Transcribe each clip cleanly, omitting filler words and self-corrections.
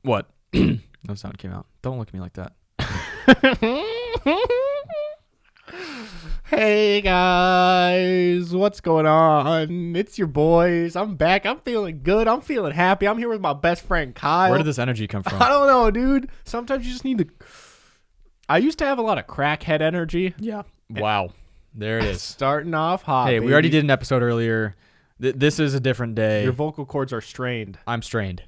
What? No sound came out. Don't look at me like that. Hey guys, what's going on? It's your boys. I'm back. I'm feeling good. I'm feeling happy. I'm here with my best friend Kyle. Where did this energy come from? I don't know, dude. Sometimes you just need to. I used to have a lot of crackhead energy. Yeah. Wow. There it is. Starting off hot. Hey, baby. we already did an episode earlier. This is a different day. Your vocal cords are strained. I'm strained.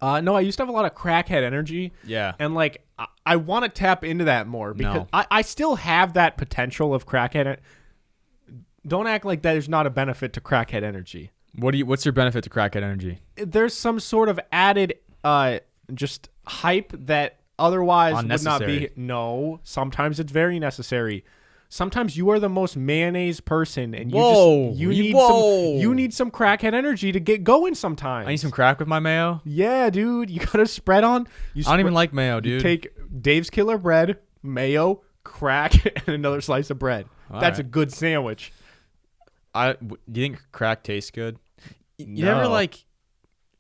No, I used to have a lot of crackhead energy. Yeah. And like, I want to tap into that more because No. I still have that potential of crackhead. Don't act like there's not a benefit to crackhead energy. What's your benefit to crackhead energy? There's some sort of added just hype that otherwise would not be. Unnecessary. No, sometimes it's very necessary. Sometimes you are the most mayonnaise person, and you need some crackhead energy to get going. Sometimes I need some crack with my mayo. Yeah, dude, you gotta spread on. I don't even like mayo, dude. You take Dave's Killer bread, mayo, crack, and another slice of bread. That's a good sandwich. Do you think crack tastes good? You No. never like.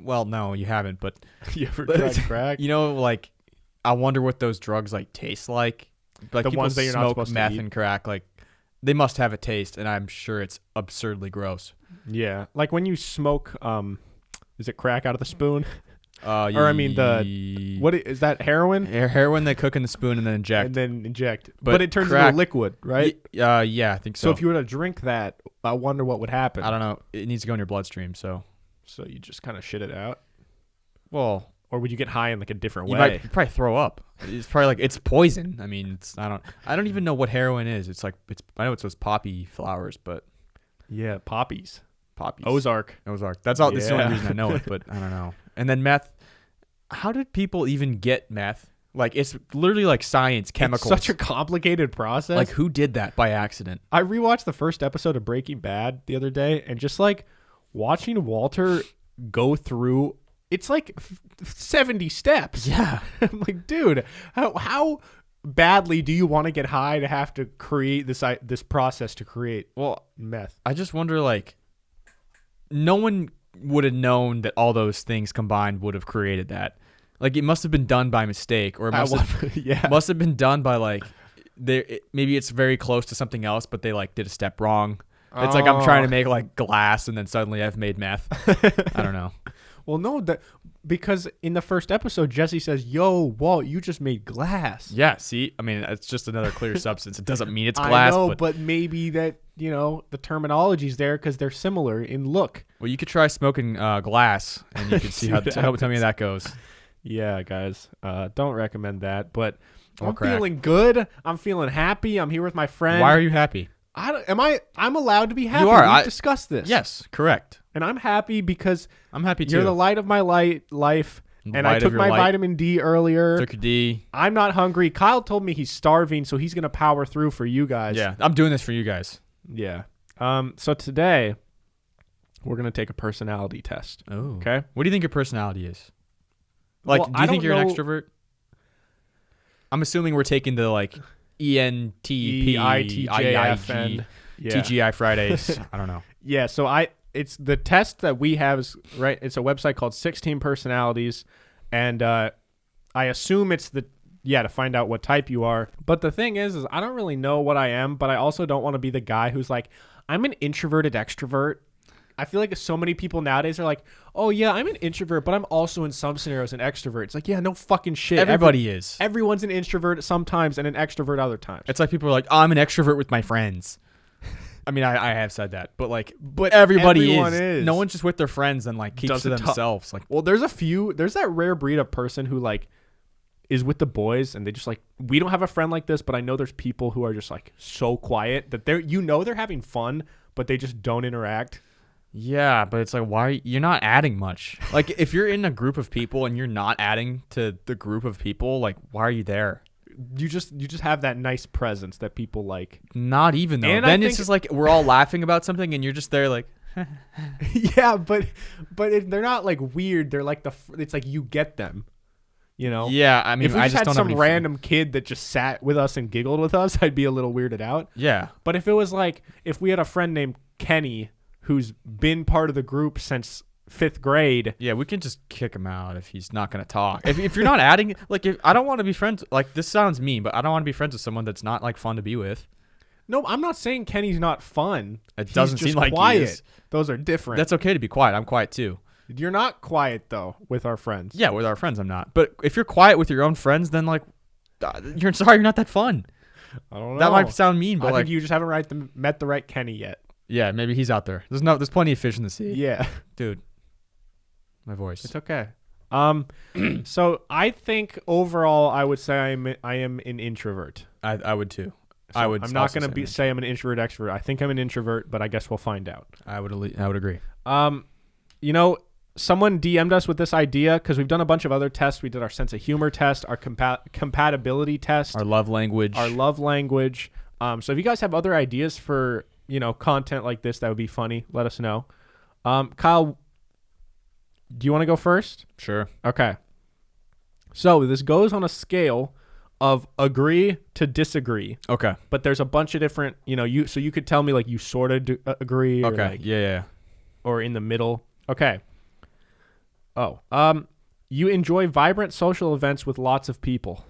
Well, no, you haven't. But You ever tried crack? you know, like, I wonder what those drugs like taste like. Like The people ones that you're not smoke supposed to meth eat. and crack, like they must have a taste, and I'm sure it's absurdly gross. Yeah, like when you smoke, is it crack out of the spoon? Or I mean what is that, heroin? Heroin they cook in the spoon and then inject. And then inject. But But it turns crack- into liquid, right? Yeah, I think so. So if you were to drink that, I wonder what would happen. I don't know, it needs to go in your bloodstream. So, So you just kind of shit it out, well, or would you get high in like a different you way? might probably throw up. It's probably like it's poison. I mean, I don't even know what heroin is. I know it's those poppy flowers, but Yeah, poppies. poppies. Ozark. That's all. That's the Yeah. only reason I know it, but I don't know. And then meth. How did people even get meth? Like, it's literally like science, chemicals. It's such a complicated process. like, who did that by accident? I rewatched the first episode of Breaking Bad the other day, and just like watching Walter go through, it's like 70 steps. Yeah. I'm like, dude, how badly do you want to get high to have to create this process to create Well, meth? I just wonder, like, no one would have known that all those things combined would have created that. Like, it must have been done by mistake, or it must have been done by, like, maybe it's very close to something else, but they, like, did a step wrong. It's like I'm trying to make, like, glass, and then suddenly I've made meth. I don't know. Well, no, because in the first episode, Jesse says, "Yo, Walt, you just made glass." Yeah, see? I mean, it's just another clear substance. It doesn't mean it's glass. I know, but maybe that, the terminology's there because they're similar in look. Well, you could try smoking glass, and you can see how. Tell me how that goes. Yeah, guys, don't recommend that. But Or I'm crack. feeling good. I'm feeling happy. I'm here with my friend. Why are you happy? I'm allowed to be happy. You are. We've discussed this. Yes, correct. And I'm happy because I'm happy too. you're the light of my life. And I Light took of your my light. vitamin D earlier. Took your D. I'm not hungry. Kyle told me he's starving, so he's gonna power through for you guys. Yeah, I'm doing this for you guys. Yeah. So today we're gonna take a personality test. Oh. Okay. What do you think your personality is? Like, Well, do I you think don't you're an know- extrovert? I'm assuming we're taking the like ENTP EITJFN. Yeah. TGI Fridays. I don't know. Yeah. So it's the test that we have is right. It's a website called 16 Personalities, and I assume it's to find out what type you are. But the thing is I don't really know what I am, but I also don't want to be the guy who's like, I'm an introverted extrovert. I feel like so many people nowadays are like, oh yeah, I'm an introvert, but I'm also in some scenarios an extrovert. It's like, yeah, no fucking shit. Everybody is. Everyone's an introvert sometimes and an extrovert other times. It's like people are like, oh, I'm an extrovert with my friends. I mean, I have said that, but everybody everyone is. is. No one's just with their friends and like keeps to Doesn't themselves. Like, Well, there's that rare breed of person who like is with the boys and they just like, we don't have a friend like this, but I know there's people who are just like so quiet that they're having fun, but they just don't interact. yeah, but it's like, why you're not adding much? Like, if you're in a group of people and you're not adding to the group of people, like, why are you there? You just have that nice presence that people like. Not even though. And Then I it's think- just like we're all laughing about something and you're just there like, Yeah, but they're not like weird. They're like it's like you get them. yeah. I mean, if we I just just had don't some have any random kid that just sat with us and giggled with us, I'd be a little weirded out. Yeah. But if it was like if we had a friend named Kenny who's been part of the group since fifth grade. Yeah, we can just kick him out if he's not going to talk. If you're not adding, like, if I don't want to be friends, like, this sounds mean, but I don't want to be friends with someone that's not, like, fun to be with. No, I'm not saying Kenny's not fun. It doesn't seem like quiet. he is. Those are different. That's okay to be quiet. I'm quiet too. You're not quiet though with our friends. Yeah, with our friends I'm not. But if you're quiet with your own friends, then like, you're not that fun. I don't know. That might sound mean, but I think you just haven't met the right Kenny yet. Yeah, maybe he's out there. There's plenty of fish in the sea. Yeah, dude. My voice. It's okay. So I think overall, I would say I am an introvert. I would too. So I'm not going to say I'm an introvert extrovert. I think I'm an introvert, but I guess we'll find out. I would agree. Someone DM'd us with this idea because we've done a bunch of other tests. We did our sense of humor test, our compatibility test, our love language. So if you guys have other ideas for content like this that would be funny, let us know. Kyle, do you want to go first? Sure. Okay. So this goes on a scale of agree to disagree. Okay. But there's a bunch of different, so you could tell me like you sort of agree. Okay. Or like, yeah. Or in the middle. Okay. Oh. You enjoy vibrant social events with lots of people.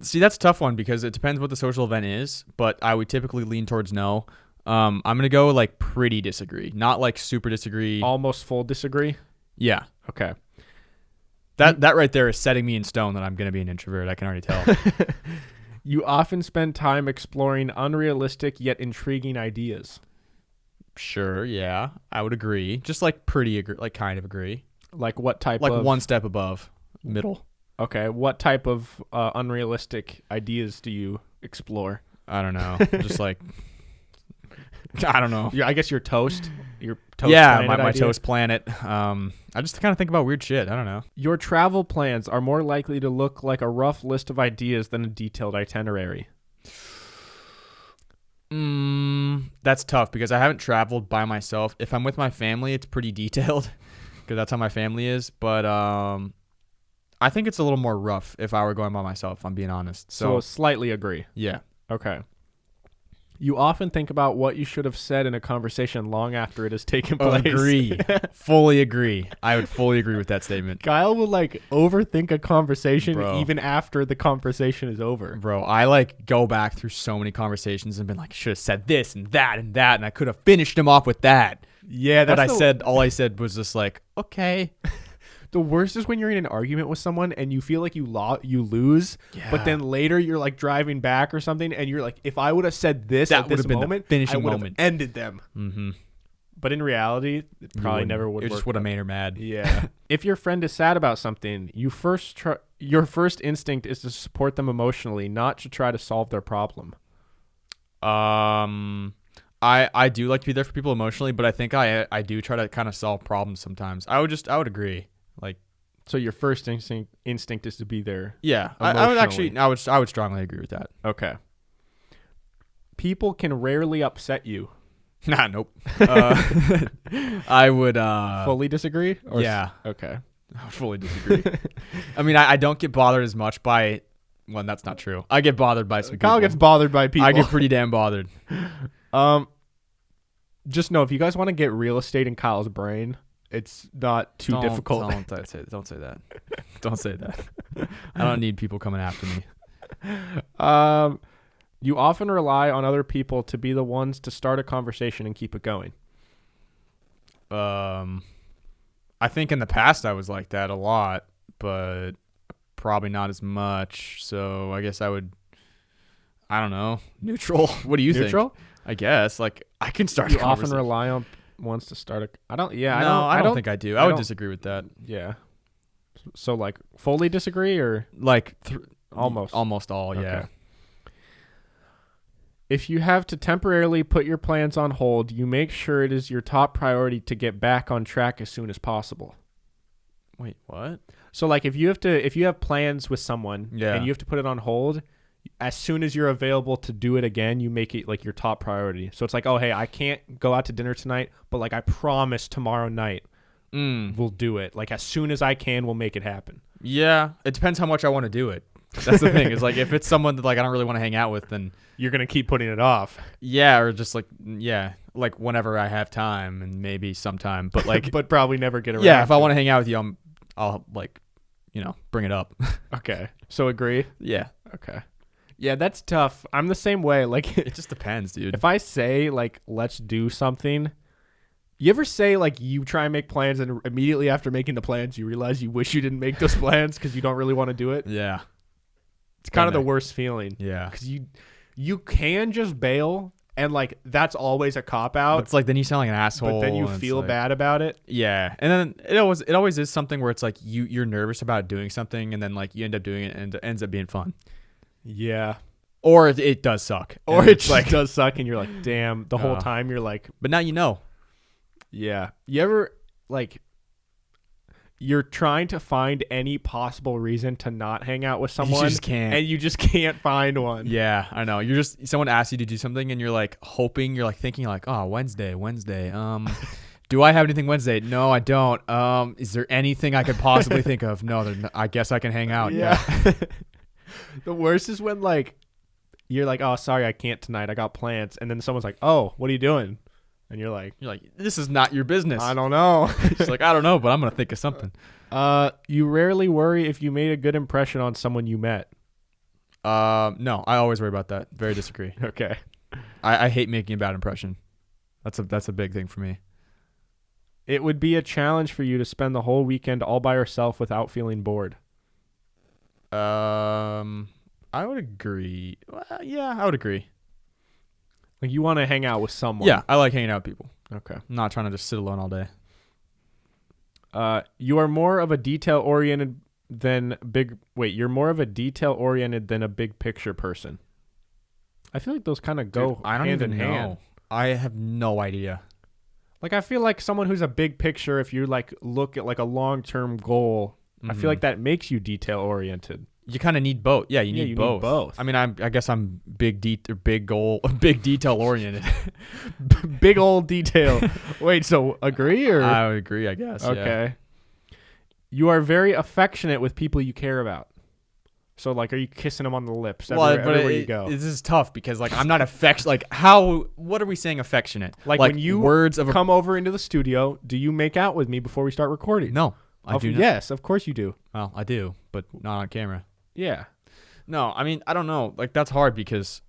See, that's a tough one because it depends what the social event is, but I would typically lean towards no. I'm going to go like pretty disagree, not like super disagree. Almost full disagree? Yeah. Okay. That right there is setting me in stone that I'm going to be an introvert. I can already tell. You often spend time exploring unrealistic yet intriguing ideas. Sure, yeah. I would agree. Just like kind of agree. Like what type of? Like one step above. Middle. Okay. What type of unrealistic ideas do you explore? I don't know. Just like... I don't know. I guess your toast. My toast planet. I just kind of think about weird shit. I don't know. Your travel plans are more likely to look like a rough list of ideas than a detailed itinerary. That's tough because I haven't traveled by myself. If I'm with my family, it's pretty detailed because that's how my family is. But I think it's a little more rough if I were going by myself, if I'm being honest. So slightly agree. Yeah. Okay. You often think about what you should have said in a conversation long after it has taken place. Agree. Fully agree. I would fully agree with that statement. Kyle will like overthink a conversation even after the conversation is over. Bro, I like go back through so many conversations and been like, should have said this and that and that, and I could have finished him off with that. Yeah, but all I said was just like, okay. The worst is when you're in an argument with someone and you feel like you lose, but then later you're like driving back or something and you're like, if I would have said this at this moment, I would have ended them. Mm-hmm. But in reality, it probably never would. It just would have made her mad. Yeah. If your friend is sad about something, your first instinct is to support them emotionally, not to try to solve their problem. I do like to be there for people emotionally, but I think I do try to kind of solve problems sometimes. I would agree. Like, so your first instinct is to be there. Yeah, I would strongly agree with that. Okay. People can rarely upset you. Nah, nope. I would fully disagree. Yeah. Okay. I would fully disagree. I mean, I don't get bothered as much by. Well, that's not true. I get bothered by some people. Kyle gets bothered by people. I get pretty damn bothered. Just know if you guys want to get real estate in Kyle's brain, it's not too difficult. Don't say that. Don't say that. I don't need people coming after me. You often rely on other people to be the ones to start a conversation and keep it going. I think in the past I was like that a lot, but probably not as much. So I guess I don't know. Neutral. What do you think? Neutral? I guess. Like, I can start a conversation. You often rely on ones to start a... I don't think I do. I would disagree with that. Yeah. So, like, fully disagree or... Like, almost. Almost all, yeah. Okay. If you have to temporarily put your plans on hold, you make sure it is your top priority to get back on track as soon as possible. Wait, what? So, like, if you have plans with someone and you have to put it on hold, as soon as you're available to do it again, you make it like your top priority. So it's like, oh, hey, I can't go out to dinner tonight, but like I promise tomorrow night we'll do it. Like as soon as I can, we'll make it happen. Yeah, it depends how much I want to do it. That's the thing. Is like if it's someone that like I don't really want to hang out with, then you're gonna keep putting it off. Yeah, or just like like whenever I have time and maybe sometime, but like, but probably never get around. Yeah, if I want to hang out with you, I'll like, bring it up. Okay. So agree? Yeah. Okay. Yeah, that's tough. I'm the same way. Like, it just depends, dude. If I say like, let's do something, you ever say like you try and make plans and immediately after making the plans, you realize you wish you didn't make those plans because you don't really want to do it? Yeah. It's kind of the worst feeling. Yeah. Because you can just bail. And, like, that's always a cop-out. It's like, then you sound like an asshole. But then you feel bad about it. Yeah. And then it always is something where it's like you're nervous about doing something and then, like, you end up doing it and it ends up being fun. Yeah. Or it does suck. Or it like does suck and you're like, damn, the whole time you're like. But now you know. Yeah. You ever, like, you're trying to find any possible reason to not hang out with someone. You just can't. And you just can't find one. Yeah, I know. Someone asks you to do something and you're like thinking like, oh, Wednesday. Do I have anything Wednesday? No, I don't. Is there anything I could possibly think of? No, I guess I can hang out. Yeah. The worst is when like, you're like, oh, sorry, I can't tonight. I got plans. And then someone's like, oh, what are you doing? And you're like, this is not your business. I don't know. She's like, I don't know, but I'm going to think of something. You rarely worry if you made a good impression on someone you met. No, I always worry about that. Very disagree. Okay. I hate making a bad impression. That's a big thing for me. It would be a challenge for you to spend the whole weekend all by yourself without feeling bored. I would agree. Well, yeah, I would agree. Like, you want to hang out with someone. Yeah, I like hanging out with people. Okay. I'm not trying to just sit alone all day. You are more of a detail-oriented than you're more of a detail-oriented than a big picture person. I feel like those kind of go hand in hand. I have no idea. Like, I feel like someone who's a big picture, if you like look at like a long-term goal, I feel like that makes you detail-oriented. You kind of need both. Yeah, you need both. I mean, I guess I'm big detail oriented. Big old detail. Wait, so agree or? I would agree, I guess. Okay. Yeah. You are very affectionate with people you care about. So, like, are you kissing them on the lips everywhere you go? This is tough because, like, I'm not affectionate. Like, what are we saying affectionate? Like when you come over into the studio, do you make out with me before we start recording? No, I do not. Yes, of course you do. Well, I do, but not on camera. Yeah. No, I mean, I don't know. Like, that's hard because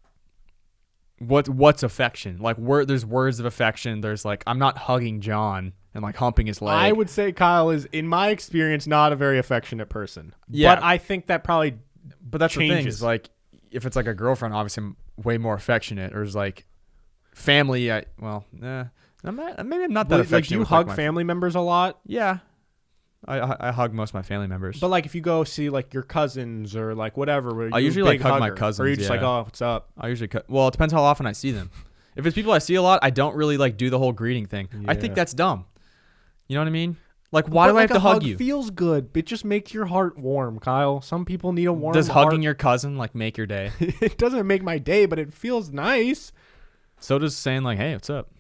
what's affection? Like, there's words of affection. There's, like, I'm not hugging John and, like, humping his leg. I would say Kyle is, in my experience, not a very affectionate person. Yeah. But I think that probably But that's changes. The thing is, like, if it's, like, a girlfriend, obviously I'm way more affectionate. Or is like, family, maybe I'm not that affectionate. Like, do you hug family members a lot? Yeah. I hug most of my family members. But, like, if you go see, like, your cousins or, like, whatever. I usually, like, hug my cousins. Or you're just like, oh, what's up? I usually well, it depends how often I see them. If it's people I see a lot, I don't really, like, do the whole greeting thing. Yeah. I think that's dumb. You know what I mean? Like, why do I have to hug you? It feels good. It just makes your heart warm, Kyle. Some people need a warm heart. Does hugging hugging your cousin, like, make your day? It doesn't make my day, but it feels nice. So does saying, like, hey, what's up?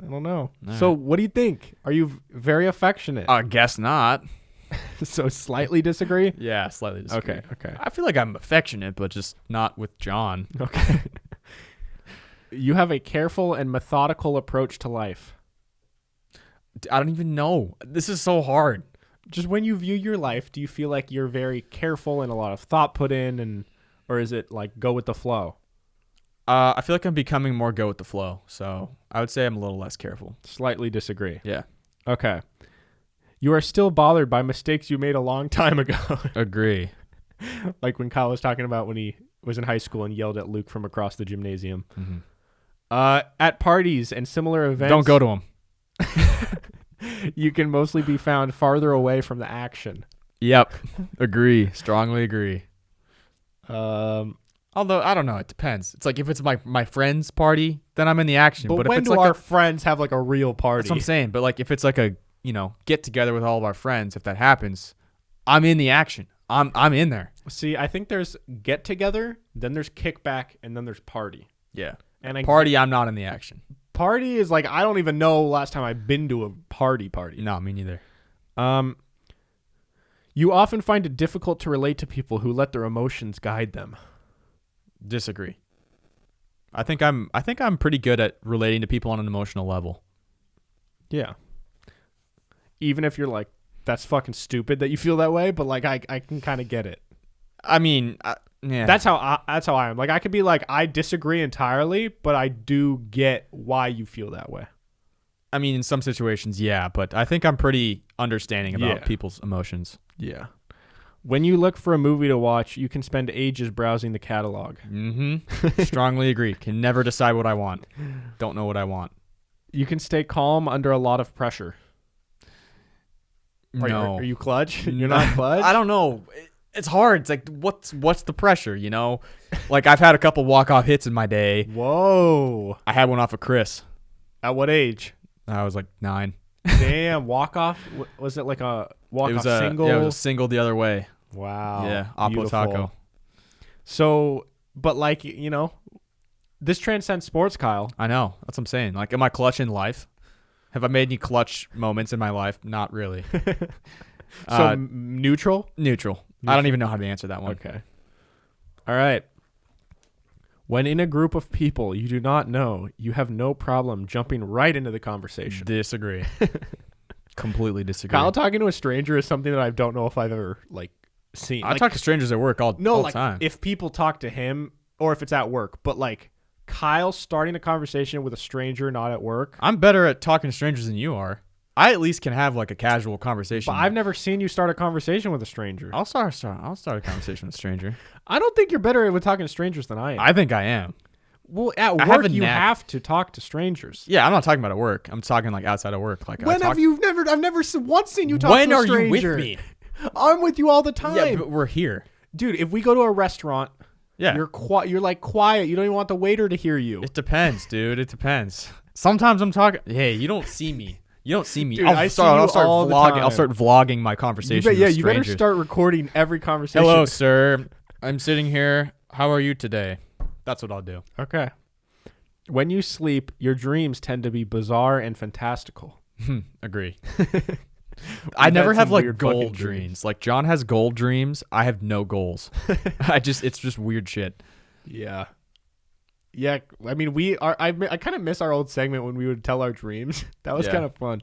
I don't know. All so right. What do you think? Are you very affectionate? I guess not. So slightly disagree? Yeah, slightly disagree. Okay. I feel like I'm affectionate, but just not with John. Okay. You have a careful and methodical approach to life. I don't even know. This is so hard. Just when you view your life, do you feel like you're very careful and a lot of thought put in, or is it like go with the flow? I feel like I'm becoming more go with the flow. So I would say I'm a little less careful. Slightly disagree. Yeah. Okay. You are still bothered by mistakes you made a long time ago. Agree. Like when Kyle was talking about when he was in high school and yelled at Luke from across the gymnasium. Mm-hmm. At parties and similar events. Don't go to them. You can mostly be found farther away from the action. Yep. Agree. Strongly agree. Although, I don't know. It depends. It's like if it's my friend's party, then I'm in the action. But when if it's do like our friends have like a real party? That's what I'm saying. But like if it's like a, get together with all of our friends, if that happens, I'm in the action. I'm in there. See, I think there's get together, then there's kickback, and then there's party. Yeah. And I'm not in the action. Party is like, I don't even know last time I've been to a party. No, me neither. You often find it difficult to relate to people who let their emotions guide them. Disagree. I think I'm pretty good at relating to people on an emotional level. Yeah. Even if you're like, that's fucking stupid that you feel that way, but like I can kind of get it. I mean, yeah. That's how I am. Like I could be like, I disagree entirely, but I do get why you feel that way. I mean, in some situations, yeah, but I think I'm pretty understanding about people's emotions. Yeah. When you look for a movie to watch, you can spend ages browsing the catalog. Mm-hmm. Strongly agree. Can never decide what I want. Don't know what I want. You can stay calm under a lot of pressure. No. Are you clutch? You're not clutch? I don't know. It's hard. It's like, what's the pressure, you know? Like, I've had a couple walk-off hits in my day. Whoa. I had one off of Chris. At what age? I was like 9. Damn, walk-off? Was it like a walk-off single? Yeah, it was a single the other way. Wow. Yeah, Oppo Taco. So, but like, you know, this transcends sports, Kyle. I know. That's what I'm saying. Like, am I clutch in life? Have I made any clutch moments in my life? Not really. So, neutral? Neutral. I don't even know how to answer that one. Okay. All right. When in a group of people you do not know, you have no problem jumping right into the conversation. Disagree. Completely disagree. Kyle talking to a stranger is something that I don't know if I've ever like seen. I talk to strangers at work all the time. If people talk to him or if it's at work, but like Kyle starting a conversation with a stranger not at work. I'm better at talking to strangers than you are. I at least can have like a casual conversation. But I've never seen you start a conversation with a stranger. I'll start a conversation with a stranger. I don't think you're better with talking to strangers than I am. I think I am. Well, at work you have to talk to strangers. Yeah, I'm not talking about at work. I'm talking like outside of work. Like I've never once seen you talk to a stranger. When are you with me? I'm with you all the time. Yeah, but we're here. Dude, if we go to a restaurant, you're like quiet. You don't even want the waiter to hear you. It depends, dude. It depends. Sometimes I'm talking. Hey, you don't see me. You don't see me. Dude, I'll start vlogging. I'll start vlogging my conversation. You better start recording every conversation. Hello, sir. I'm sitting here. How are you today? That's what I'll do. Okay. When you sleep, your dreams tend to be bizarre and fantastical. Agree. I never have like goal dreams. Like John has goal dreams. I have no goals. It's just weird shit. Yeah. Yeah, I mean, I kind of miss our old segment when we would tell our dreams. That was kind of fun.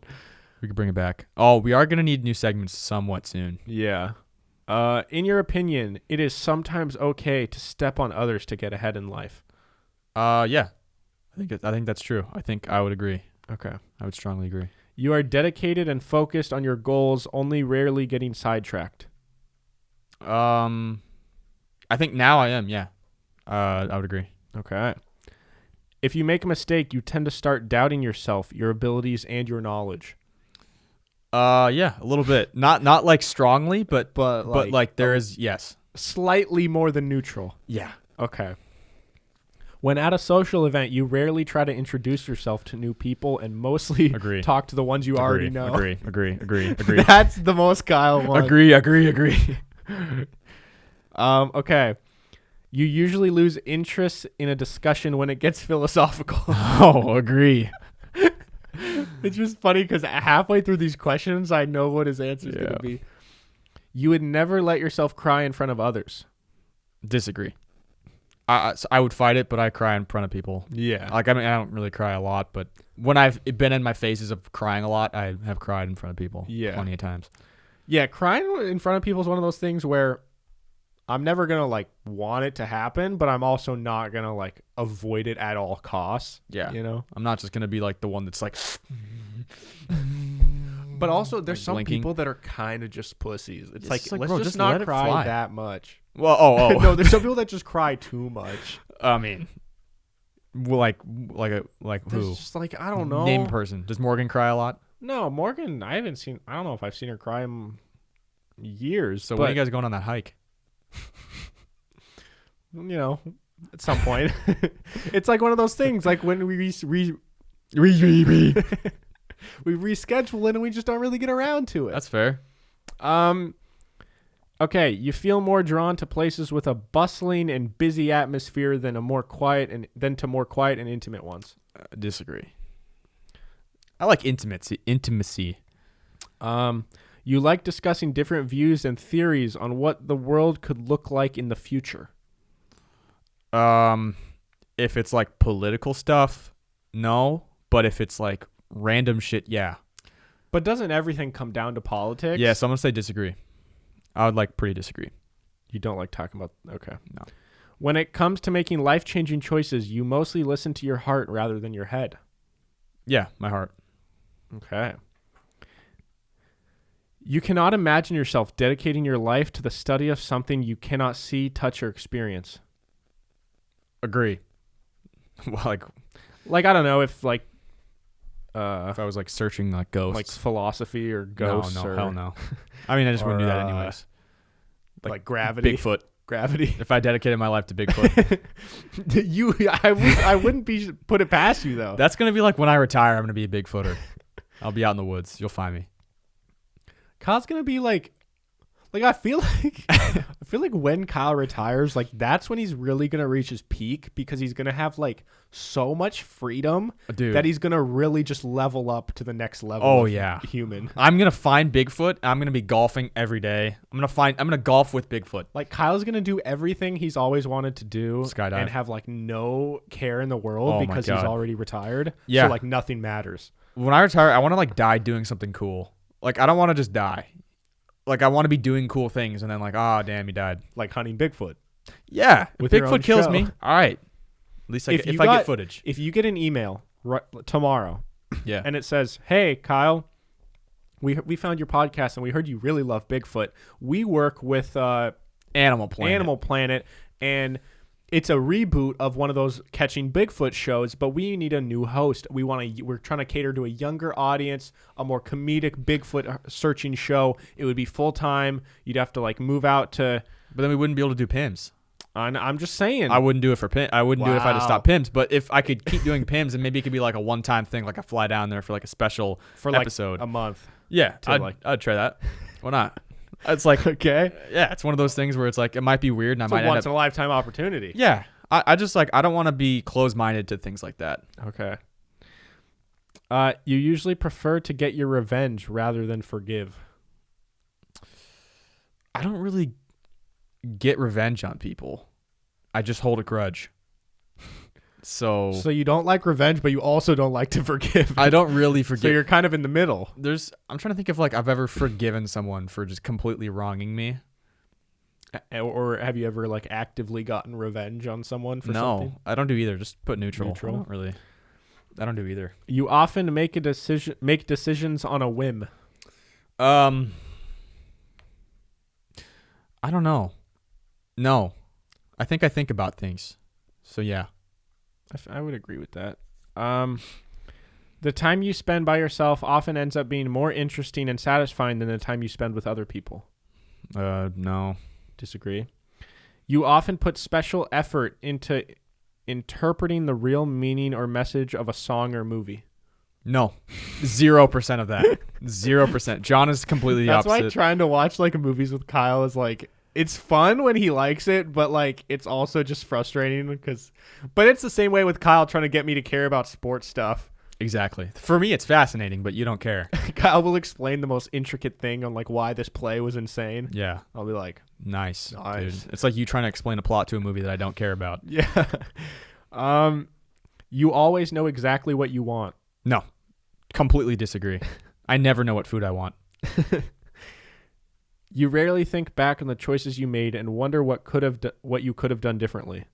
We could bring it back. Oh, we are going to need new segments somewhat soon. Yeah. In your opinion, it is sometimes okay to step on others to get ahead in life. Yeah. I think that's true. I think I would agree. Okay. I would strongly agree. You are dedicated and focused on your goals, only rarely getting sidetracked. I think now I am, yeah. I would agree. Okay. If you make a mistake, you tend to start doubting yourself, your abilities, and your knowledge. Yeah, a little bit. Not like strongly, but like there is, yes. Slightly more than neutral. Yeah. Okay. When at a social event, you rarely try to introduce yourself to new people and mostly talk to the ones you already know. Agree. That's the most Kyle one. Agree. Okay. You usually lose interest in a discussion when it gets philosophical. Oh, agree. It's just funny because halfway through these questions, I know what his answer is going to be. You would never let yourself cry in front of others. Disagree. I would fight it, but I cry in front of people. Yeah. Like, I mean, I don't really cry a lot, but when I've been in my phases of crying a lot, I have cried in front of people. Yeah. Plenty of times. Yeah, crying in front of people is one of those things where I'm never going to, like, want it to happen, but I'm also not going to, like, avoid it at all costs. Yeah. You know? I'm not just going to be, like, the one that's, like... But also, there's some blinking. People that are kind of just pussies. It's like like, let's bro, just let not it cry fly. that much. Well, no, there's some people that just cry too much. I mean, like who? Just like, I don't know. Name a person. Does Morgan cry a lot? No, Morgan, I don't know if I've seen her cry in years. So when are you guys going on that hike? You know, at some point. It's like one of those things, like when we reschedule it and we just don't really get around to it. That's fair. Okay, you feel more drawn to places with a bustling and busy atmosphere than to more quiet and intimate ones. Disagree. I like intimacy. You like discussing different views and theories on what the world could look like in the future. If it's like political stuff, no. But if it's like random shit, yeah. But doesn't everything come down to politics? Yeah, so I'm going to say disagree. I would like pretty disagree. You don't like talking about... Okay. No. When it comes to making life-changing choices, you mostly listen to your heart rather than your head. Yeah, my heart. Okay. You cannot imagine yourself dedicating your life to the study of something you cannot see, touch, or experience. Agree. Well, like I don't know if if I was like searching like ghosts, like philosophy or ghosts. No, or, hell no. I mean, I just wouldn't do that anyways. Like gravity. Bigfoot. Gravity. If I dedicated my life to Bigfoot, I wouldn't put it past you though. That's gonna be like when I retire. I'm gonna be a Bigfooter. I'll be out in the woods. You'll find me. Kyle's gonna be like I feel like when Kyle retires, like that's when he's really gonna reach his peak because he's gonna have like so much freedom that he's gonna really just level up to the next level. Oh yeah, human. I'm gonna find Bigfoot. I'm gonna be golfing every day. I'm gonna golf with Bigfoot. Like Kyle's gonna do everything he's always wanted to do, skydive, and have like no care in the world because he's already retired. Yeah, so like nothing matters. When I retire, I want to like die doing something cool. Like I don't want to just die. Like, I want to be doing cool things, and then like, oh, damn, he died. Like hunting Bigfoot. Yeah. If Bigfoot kills me, all right. At least if I get footage. If you get an email tomorrow yeah, and it says, hey, Kyle, we found your podcast, and we heard you really love Bigfoot. We work with Animal Planet, and it's a reboot of one of those Catching Bigfoot shows, but we need a new host. We're trying to cater to a younger audience, a more comedic Bigfoot searching show. It would be full time. You'd have to like move out to. But then we wouldn't be able to do PIMS. I'm just saying. I wouldn't do it for PIMS. I wouldn't do it if I had to stop PIMS. But if I could keep doing PIMS, and maybe it could be like a one-time thing, like I fly down there for like a special episode. Like a month. Yeah, I'd try that. Why not? It's like, okay. Yeah, it's one of those things where it's like, it might be weird and it's I might once in a lifetime opportunity. Yeah. I just like, I don't want to be closed-minded to things like that. Okay. You usually prefer to get your revenge rather than forgive. I don't really get revenge on people. I just hold a grudge. So you don't like revenge, but you also don't like to forgive. I don't really forgive. So you're kind of in the middle. I'm trying to think if like I've ever forgiven someone for just completely wronging me. Or have you ever like actively gotten revenge on someone for something? No, I don't do either. Just put neutral. I don't do either. You often make decisions on a whim. I don't know. No, I think about things. So yeah. I would agree with that. The time you spend by yourself often ends up being more interesting and satisfying than the time you spend with other people. No. Disagree. You often put special effort into interpreting the real meaning or message of a song or movie. No. 0% of that. 0%. John is completely the opposite. That's why trying to watch like movies with Kyle is like, it's fun when he likes it, but like it's also just frustrating but it's the same way with Kyle trying to get me to care about sports stuff. Exactly. For me, it's fascinating, but you don't care. Kyle will explain the most intricate thing on like why this play was insane. Yeah. I'll be like, nice. Dude. It's like you trying to explain a plot to a movie that I don't care about. Yeah. You always know exactly what you want. No. Completely disagree. I never know what food I want. You rarely think back on the choices you made and wonder what you could have done differently.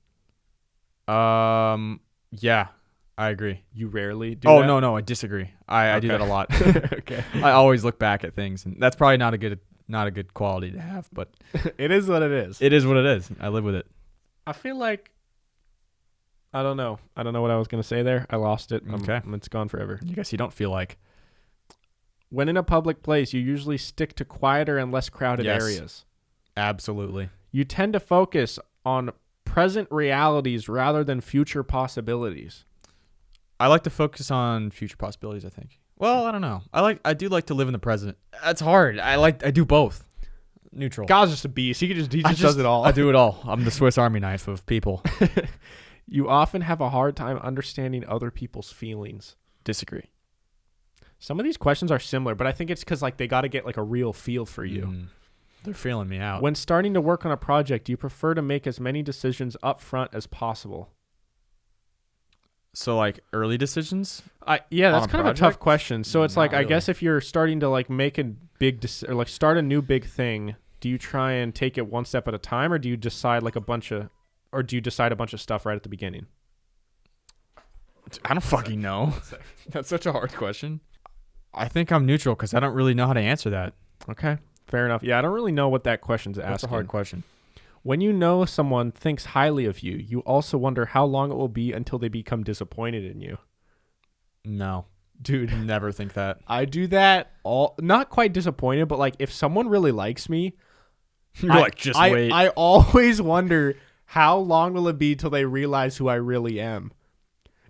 Yeah, I agree. You rarely do that? Oh, no, I disagree. I do that a lot. Okay. I always look back at things, and that's probably not a good quality to have, but it is what it is. It is what it is. I live with it. I feel like I don't know what I was going to say there. I lost it. Okay. It's gone forever. I guess you don't feel like. When in a public place, you usually stick to quieter and less crowded areas. Absolutely. You tend to focus on present realities rather than future possibilities. I like to focus on future possibilities, I think. Well, I don't know. I do like to live in the present. That's hard. I do both. Neutral. God's just a beast. He just does it all. I do it all. I'm the Swiss Army knife of people. You often have a hard time understanding other people's feelings. Disagree. Some of these questions are similar, but I think it's because like they got to get like a real feel for you. They're feeling me out. When starting to work on a project, do you prefer to make as many decisions up front as possible? So like early decisions? That's kind of a tough question. So it's like, really. I guess if you're starting to like make a big or like start a new big thing, do you try and take it one step at a time, or do you decide a bunch of stuff right at the beginning? I don't fucking know. That's such a hard question. I think I'm neutral because I don't really know how to answer that. Okay, fair enough. Yeah, I don't really know what that question's asking. That's a hard question. When you know someone thinks highly of you, you also wonder how long it will be until they become disappointed in you. No. Dude, never think that. I do that not quite disappointed, but like if someone really likes me, you're just wait. I always wonder how long will it be till they realize who I really am.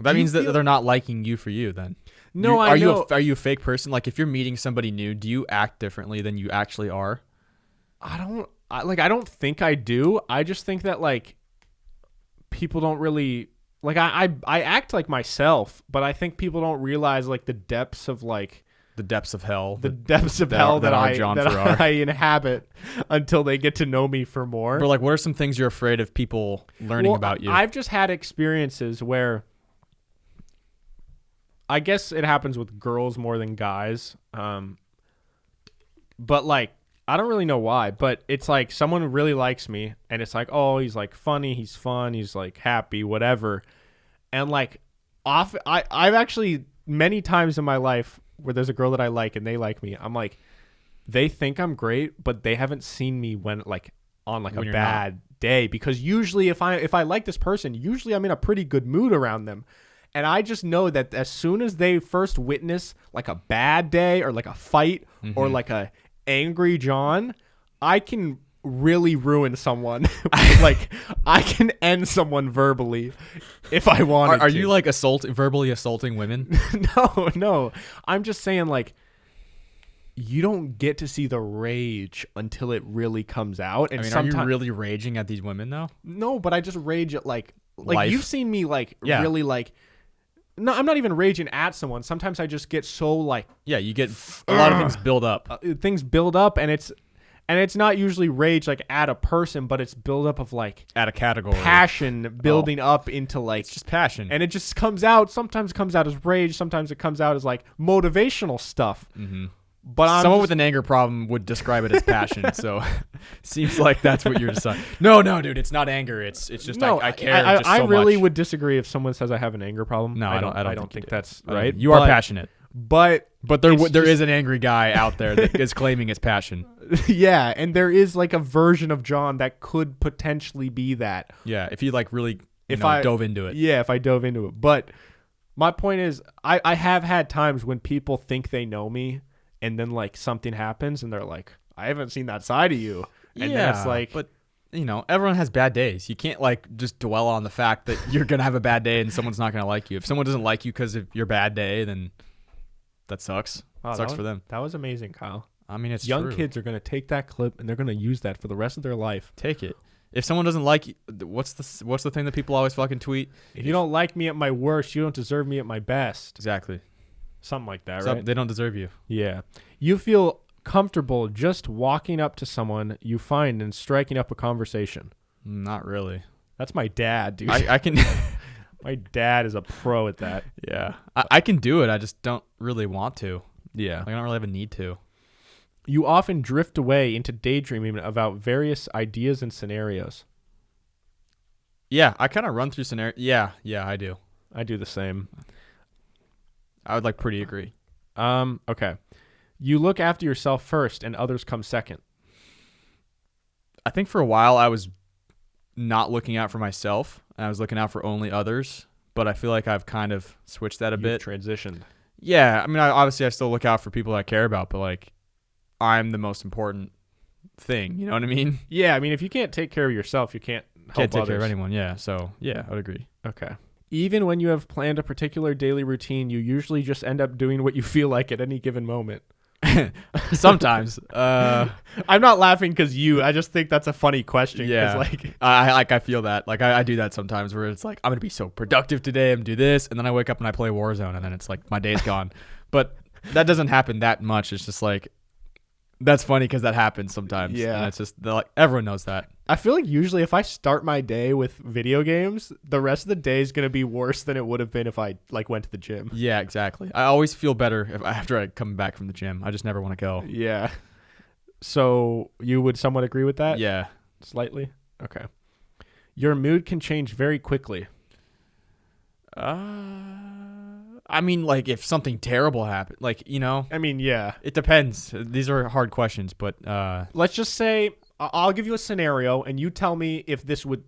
That means that they're not liking you for you then. No, are you a fake person? Like if you're meeting somebody new, do you act differently than you actually are? I don't think I do. I just think that like people don't really like I act like myself, but I think people don't realize like the depths of hell that I inhabit until they get to know me for more. But like, what are some things you're afraid of people learning about you? I've just had experiences where I guess it happens with girls more than guys. But like, I don't really know why, but it's like someone really likes me and it's like, oh, he's like funny, he's fun, he's like happy, whatever. And like I've actually many times in my life where there's a girl that I like and they like me, I'm like, they think I'm great, but they haven't seen me when like on like a bad day, because usually if I like this person, usually I'm in a pretty good mood around them. And I just know that as soon as they first witness like a bad day or like a fight or like a angry John, I can really ruin someone. Like I can end someone verbally if I wanted to. Are you like verbally assaulting women? No. I'm just saying like you don't get to see the rage until it really comes out. And are you really raging at these women though? No, but I just rage at like life. You've seen me really like. No, I'm not even raging at someone. Sometimes I just get so like... Yeah, you get a lot of things build up. Things build up, and it's not usually rage like at a person, but it's build up of like... At a category. Passion building up into like... It's just passion. And it just comes out. Sometimes it comes out as rage. Sometimes it comes out as like motivational stuff. Mm-hmm. But someone with an anger problem would describe it as passion. So seems like that's what you're deciding. No, dude, it's not anger. It's just I care. I really would disagree if someone says I have an anger problem. No, I don't think that's right. You are passionate, but there is an angry guy out there that is claiming it's passion. Yeah, and there is like a version of John that could potentially be that. Yeah, if you like really dove into it. Yeah, if I dove into it. But my point is, I have had times when people think they know me. And then like something happens and they're like, I haven't seen that side of you. And then it's like, but everyone has bad days. You can't like just dwell on the fact that you're going to have a bad day and someone's not going to like you. If someone doesn't like you because of your bad day, then that sucks. Sucks for them. That was amazing, Kyle. I mean, it's young true. Kids are going to take that clip and they're going to use that for the rest of their life. Take it. If someone doesn't like you, what's the thing that people always fucking tweet? If you don't like me at my worst, you don't deserve me at my best. Exactly. Something like that, right? They don't deserve you. Yeah. You feel comfortable just walking up to someone you find and striking up a conversation. Not really. That's my dad, dude. I can... My dad is a pro at that. Yeah. I can do it. I just don't really want to. Yeah. I don't really have a need to. You often drift away into daydreaming about various ideas and scenarios. Yeah. I kind of run through scenarios. Yeah, I do. I do the same. I would like pretty agree. Okay. You look after yourself first and others come second. I think for a while I was not looking out for myself and I was looking out for only others, but I feel like I've kind of switched that a bit. Transitioned. Yeah. I mean, obviously I still look out for people that I care about, but like I'm the most important thing. You know what I mean? Yeah. I mean, if you can't take care of yourself, you can't help take others. care of anyone. Yeah. So yeah, I would agree. Okay. Even when you have planned a particular daily routine, you usually just end up doing what you feel like at any given moment. Sometimes. I'm not laughing because I just think that's a funny question. Yeah. Like, I feel that. Like I do that sometimes where it's like, I'm going to be so productive today. I'm going to do this. And then I wake up and I play Warzone and then it's like my day's gone. But that doesn't happen that much. It's just like, that's funny because that happens sometimes. Yeah. And it's just like, everyone knows that. I feel like usually if I start my day with video games, the rest of the day is going to be worse than it would have been if I like went to the gym. Yeah, exactly. I always feel better after I come back from the gym. I just never want to go. Yeah. So you would somewhat agree with that? Yeah. Slightly? Okay. Your mood can change very quickly. I mean, like, if something terrible happened, like, you know. I mean, yeah. It depends. These are hard questions, but. Let's just say I'll give you a scenario, and you tell me if this would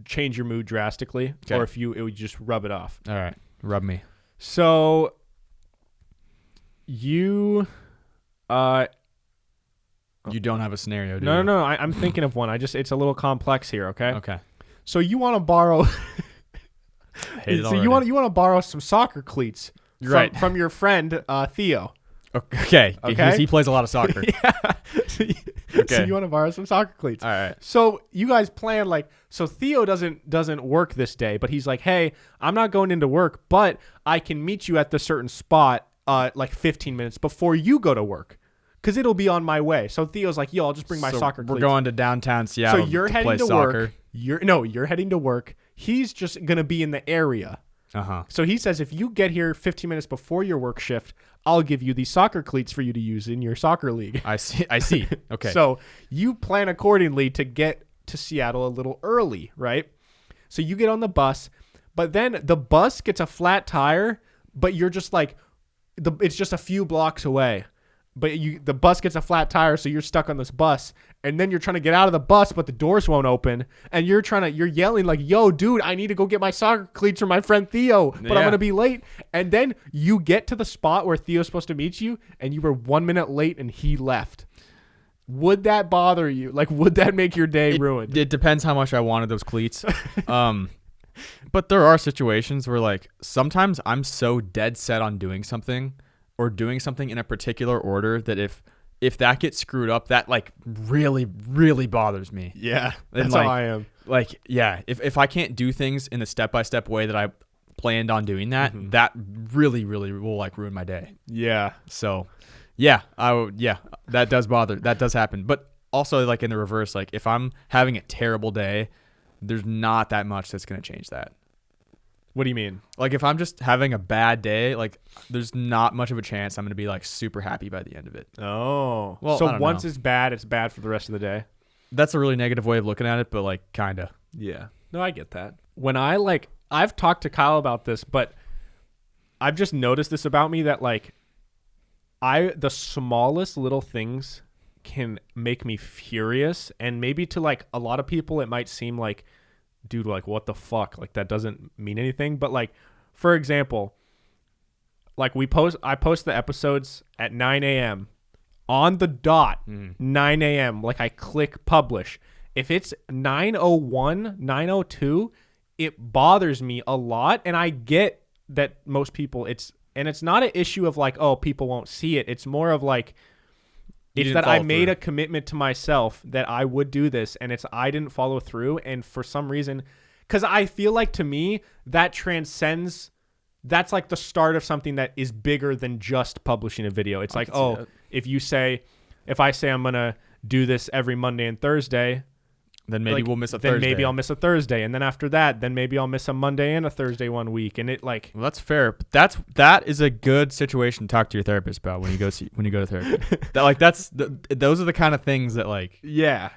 change your mood drastically, or if it would just rub it off. All right. Rub me. So, you don't have a scenario, do you? No. I'm thinking of one. It's a little complex here, okay? Okay. So you want to borrow... So you want to borrow some soccer cleats from your friend Theo. Okay. Because he plays a lot of soccer. Yeah. So you want to borrow some soccer cleats. All right. So you guys plan so Theo doesn't work this day, but he's like, hey, I'm not going into work, but I can meet you at the certain spot like 15 minutes before you go to work. Because it'll be on my way. So Theo's like, yo, I'll just bring my soccer cleats. We're going to downtown Seattle so you're to heading play to soccer. Work. You're heading to work. He's just going to be in the area. Uh-huh. So he says, if you get here 15 minutes before your work shift, I'll give you these soccer cleats for you to use in your soccer league. I see. Okay. So you plan accordingly to get to Seattle a little early, right? So you get on the bus, but then the bus gets a flat tire, but you're just like, it's just a few blocks away. But the bus gets a flat tire, so you're stuck on this bus, and then you're trying to get out of the bus, but the doors won't open, and you're yelling like, "Yo, dude, I need to go get my soccer cleats for my friend Theo, but I'm gonna be late." And then you get to the spot where Theo's supposed to meet you, and you were 1 minute late, and he left. Would that bother you? Like, would that make your day ruined? It depends how much I wanted those cleats. But there are situations where, like, sometimes I'm so dead set on doing something. Or doing something in a particular order that if that gets screwed up, that like really, really bothers me. Yeah, that's how I am. Like, yeah, if I can't do things in the step-by-step way that I planned on doing that, that really, really will like ruin my day. Yeah. So, that does bother. That does happen. But also, like in the reverse, like if I'm having a terrible day, there's not that much that's gonna change that. What do you mean? Like if I'm just having a bad day, like there's not much of a chance I'm going to be like super happy by the end of it. Oh. Well, so once it's bad for the rest of the day. That's a really negative way of looking at it, but like kind of. Yeah. No, I get that. When I've talked to Kyle about this, but I've just noticed this about me that like the smallest little things can make me furious, and maybe to like a lot of people it might seem like, dude, like what the fuck, like that doesn't mean anything. But like, for example, like I post the episodes at 9 a.m. on the dot. 9 a.m. like I click publish. If it's 9:01, 9:02, it bothers me a lot. And I get that most people it's not an issue of like, oh, people won't see it. It's more of like, it's that I made a commitment to myself that I would do this, and I didn't follow through. And for some reason, because I feel like to me that transcends, that's like the start of something that is bigger than just publishing a video. It's like, oh, if I say I'm gonna do this every Monday and Thursday, then maybe we'll miss a Thursday. Then maybe I'll miss a Thursday, and then after that, then maybe I'll miss a Monday and a Thursday one week, and it like. Well, that's fair, but that is a good situation to talk to your therapist about when you go to therapy. Those are the kind of things that like you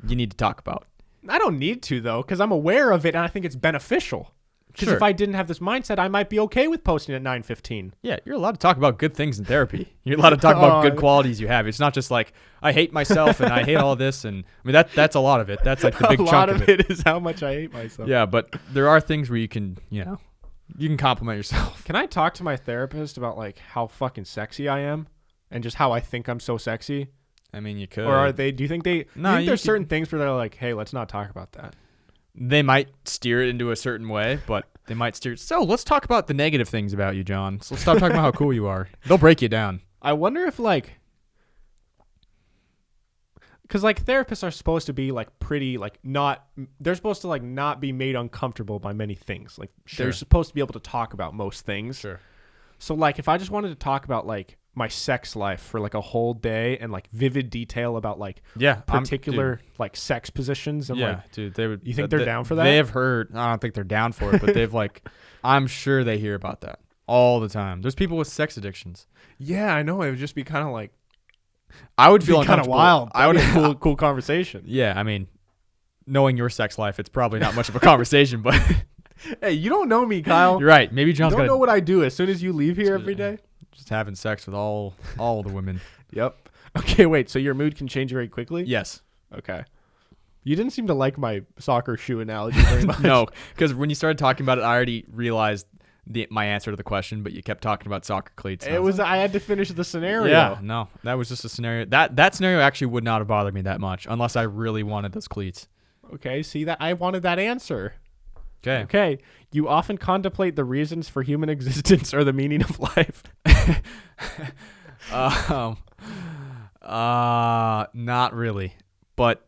need to talk about. I don't need to though, because I'm aware of it, and I think it's beneficial. Because if I didn't have this mindset, I might be okay with posting at 9:15. Yeah, you're allowed to talk about good things in therapy. You're allowed to talk about good qualities you have. It's not just like, I hate myself and I hate all this. And I mean, that's a lot of it. That's like the big chunk of it. A lot of it is how much I hate myself. Yeah, but there are things where you can compliment yourself. Can I talk to my therapist about like how fucking sexy I am and just how I think I'm so sexy? I mean, you could. Or do you think there's certain things where they're like, hey, let's not talk about that? They might steer it into a certain way, but they might steer it. So let's talk about the negative things about you, John. So let's stop talking about how cool you are. They'll break you down. I wonder if like, because like therapists are supposed to be like pretty like they're supposed to like not be made uncomfortable by many things. Like they're supposed to be able to talk about most things. Sure. So like if I just wanted to talk about like my sex life for like a whole day and like vivid detail about like Yeah, particular like sex positions. And yeah, dude, they would. You think they're down for that? They have heard. I don't think they're down for it, but they've like, I'm sure they hear about that all the time. There's people with sex addictions. Yeah, I know. It would just be kind of like, I would feel kind of wild. I would have cool conversation. Yeah, I mean, knowing your sex life, it's probably not much of a conversation, but hey, you don't know me, Kyle. You're right. Maybe John's don't know what I do as soon as you leave here every day. Just having sex with all the women. Yep. Okay, wait. So your mood can change very quickly? Yes. Okay. You didn't seem to like my soccer shoe analogy very much. No, because when you started talking about it, I already realized my answer to the question, but you kept talking about soccer cleats. I had to finish the scenario. Yeah, no, that was just a scenario. That scenario actually would not have bothered me that much unless I really wanted those cleats. Okay, see that I wanted that answer. Okay. Okay. You often contemplate the reasons for human existence or the meaning of life. Not really, but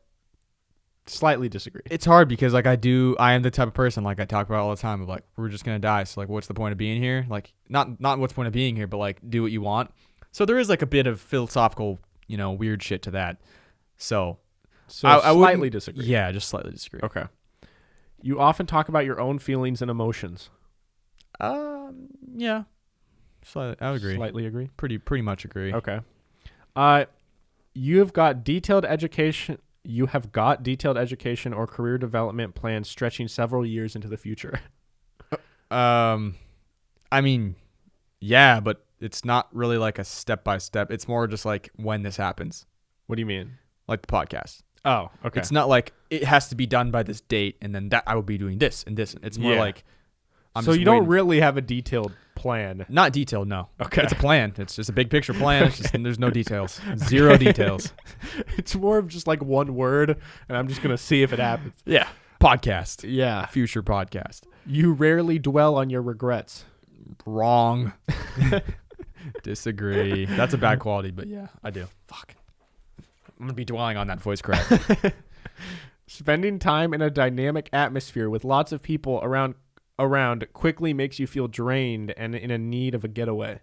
slightly disagree. It's hard because like I am the type of person like I talk about all the time of like we're just gonna die, so like what's the point of being here? Like not what's the point of being here, but like do what you want. So there is like a bit of philosophical, weird shit to that. So I slightly disagree. Yeah, just slightly disagree. Okay. You often talk about your own feelings and emotions. Yeah. Slightly, I would agree. Slightly agree. Pretty much agree. Okay. You have got detailed education or career development plans stretching several years into the future. I mean, yeah, but it's not really like a step by step. It's more just like when this happens. What do you mean? Like the podcast. Oh, okay. It's not like it has to be done by this date and then that I will be doing this and this. It's more like so you don't really have a detailed plan. Not detailed, no. Okay. It's a plan. It's just a big picture plan. It's just there's no details. Zero details. It's more of just like one word and I'm just going to see if it happens. Yeah. Podcast. Yeah. Future podcast. You rarely dwell on your regrets. Wrong. Disagree. That's a bad quality, but yeah, I do. Fuck. I'm going to be dwelling on that voice crack. Spending time in a dynamic atmosphere with lots of people around quickly makes you feel drained and in a need of a getaway.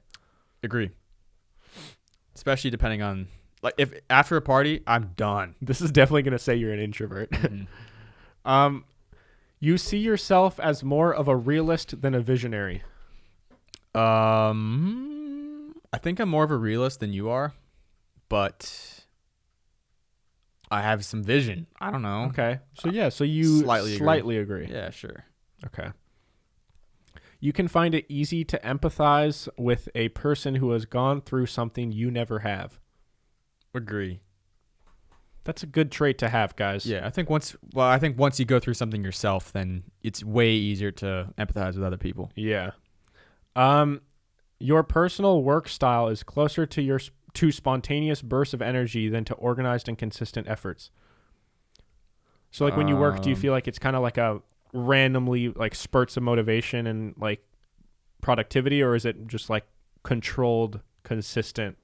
Agree. Especially depending on, like, if after a party, I'm done. This is definitely going to say you're an introvert. Mm-hmm. You see yourself as more of a realist than a visionary. I think I'm more of a realist than you are, but I have some vision. I don't know. Okay. So you slightly agree. Yeah, sure. Okay. You can find it easy to empathize with a person who has gone through something you never have. Agree. That's a good trait to have, guys. Yeah, I think once you go through something yourself, then it's way easier to empathize with other people. Yeah. Your personal work style is closer to spontaneous bursts of energy than to organized and consistent efforts. So like when you work, do you feel like it's kind of like a randomly like spurts of motivation and like productivity, or is it just like controlled, consistent?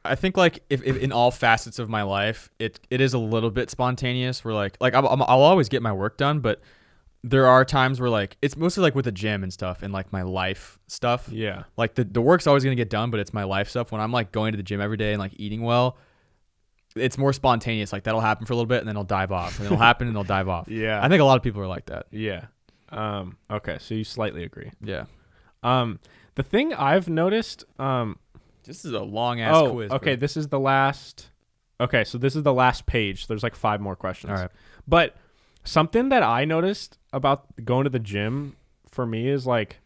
I think like if in all facets of my life, it is a little bit spontaneous. Where like I'll always get my work done, but there are times where like it's mostly like with the gym and stuff and like my life stuff. Yeah. Like the work's always gonna get done, but it's my life stuff. When I'm like going to the gym every day and like eating well, it's more spontaneous. Like that'll happen for a little bit and then it'll dive off. And it'll happen and it'll dive off. Yeah. I think a lot of people are like that. Yeah. Okay, so you slightly agree. Yeah. The thing I've noticed, this is a long ass quiz. Okay, bro. this is the last. Okay, so this is the last page. There's like 5 more questions. All right. But something that I noticed about going to the gym for me is like,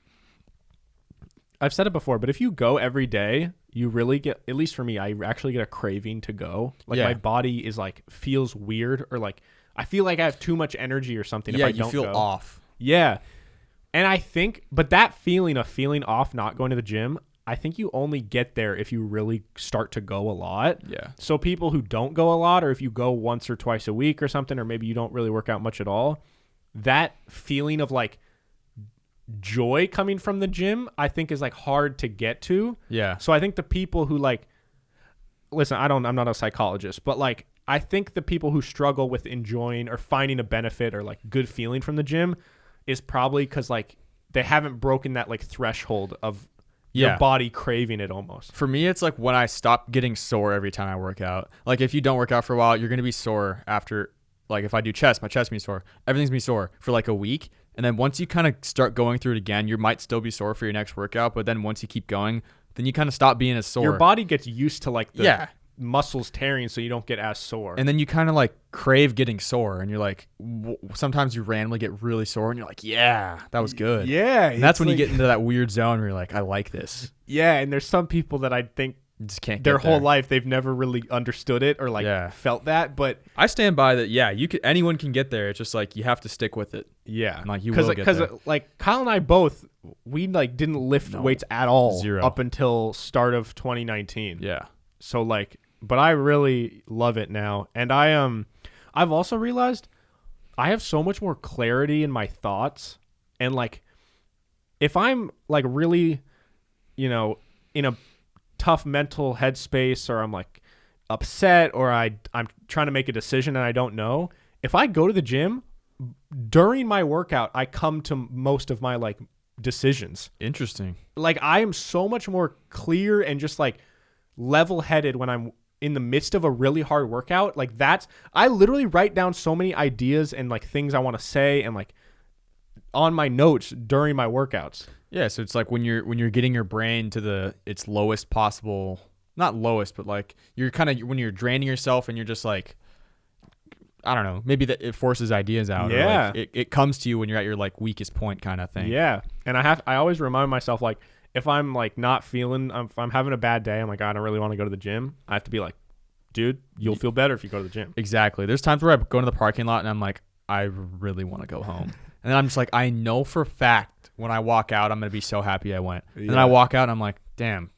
I've said it before, but if you go every day, you really get, at least for me, I actually get a craving to go. Like my body is like, feels weird, or like, I feel like I have too much energy or something if I don't go. Yeah, you feel off. Yeah. And I think, but that feeling of feeling off not going to the gym, I think you only get there if you really start to go a lot. Yeah. So people who don't go a lot, or if you go once or twice a week or something, or maybe you don't really work out much at all, that feeling of like joy coming from the gym, I think is like hard to get to. Yeah. So I think the people who like, listen, I'm not a psychologist, but like, I think the people who struggle with enjoying or finding a benefit or like good feeling from the gym is probably because like they haven't broken that like threshold of your body craving it almost. For me, it's like when I stop getting sore every time I work out. Like if you don't work out for a while, you're going to be sore after, like if I do chest, my chest be sore. Everything's be sore for like a week. And then once you kind of start going through it again, you might still be sore for your next workout. But then once you keep going, then you kind of stop being as sore. Your body gets used to like the muscles tearing so you don't get as sore. And then you kind of like crave getting sore. And you're like, sometimes you randomly get really sore and you're like, yeah, that was good. Yeah. And that's when you get into that weird zone where you're like, I like this. Yeah. And there's some people that I think just can't their whole life they've never really understood it or like felt that. But I stand by that. Yeah, anyone can get there. It's just like you have to stick with it. Yeah, and like you will get there. Because like Kyle and I both, we like didn't lift weights at all. Zero. Up until start of 2019. Yeah. So like, but I really love it now, and I've also realized I have so much more clarity in my thoughts, and like if I'm like really, in a tough mental headspace, or I'm like upset, or I'm trying to make a decision and I don't know, if I go to the gym during my workout, I come to most of my like decisions. Interesting. Like I am so much more clear and just like level-headed when I'm in the midst of a really hard workout. Like I literally write down so many ideas and like things I want to say and like on my notes during my workouts. Yeah, so it's like when you're getting your brain to its lowest possible, not lowest, but like you're kind of when you're draining yourself and you're just like, I don't know, maybe that it forces ideas out. Yeah, or like it comes to you when you're at your like weakest point kind of thing. Yeah, and I always remind myself, like if I'm like not feeling, if I'm having a bad day, I'm like, I don't really want to go to the gym. I have to be like, dude, you'll feel better if you go to the gym. Exactly. There's times where I go into the parking lot and I'm like, I really want to go home. And then I'm just like, I know for a fact when I walk out, I'm going to be so happy I went. And then I walk out and I'm like, damn,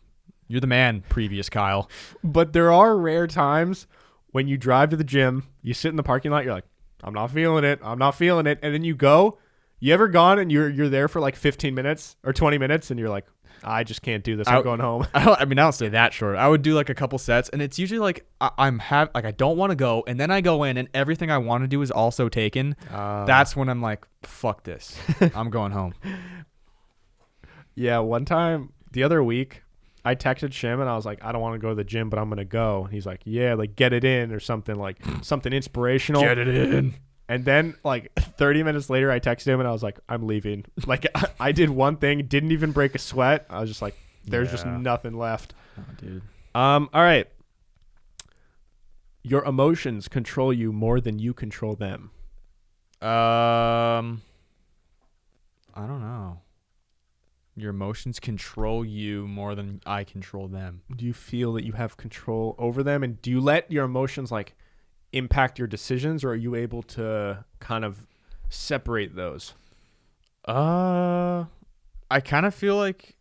you're the man, previous Kyle. But there are rare times when you drive to the gym, you sit in the parking lot, you're like, I'm not feeling it. I'm not feeling it. And then you go. You ever gone and you're there for like 15 minutes or 20 minutes and you're like, I just can't do this. I'm going home. I don't stay that short. I would do like a couple sets, and it's usually like I don't want to go, and then I go in, and everything I want to do is also taken. That's when I'm like, fuck this. I'm going home. Yeah, one time the other week, I texted Shim and I was like, I don't want to go to the gym, but I'm gonna go. And he's like, yeah, like get it in or something, like something inspirational. Get it in. And then like 30 minutes later, I texted him and I was like, I'm leaving. Like I did one thing, didn't even break a sweat. I was just like, there's just nothing left. Oh, dude. All right. Your emotions control you more than you control them. I don't know. Your emotions control you more than I control them. Do you feel that you have control over them? And do you let your emotions like impact your decisions, or are you able to kind of separate those? I kind of feel like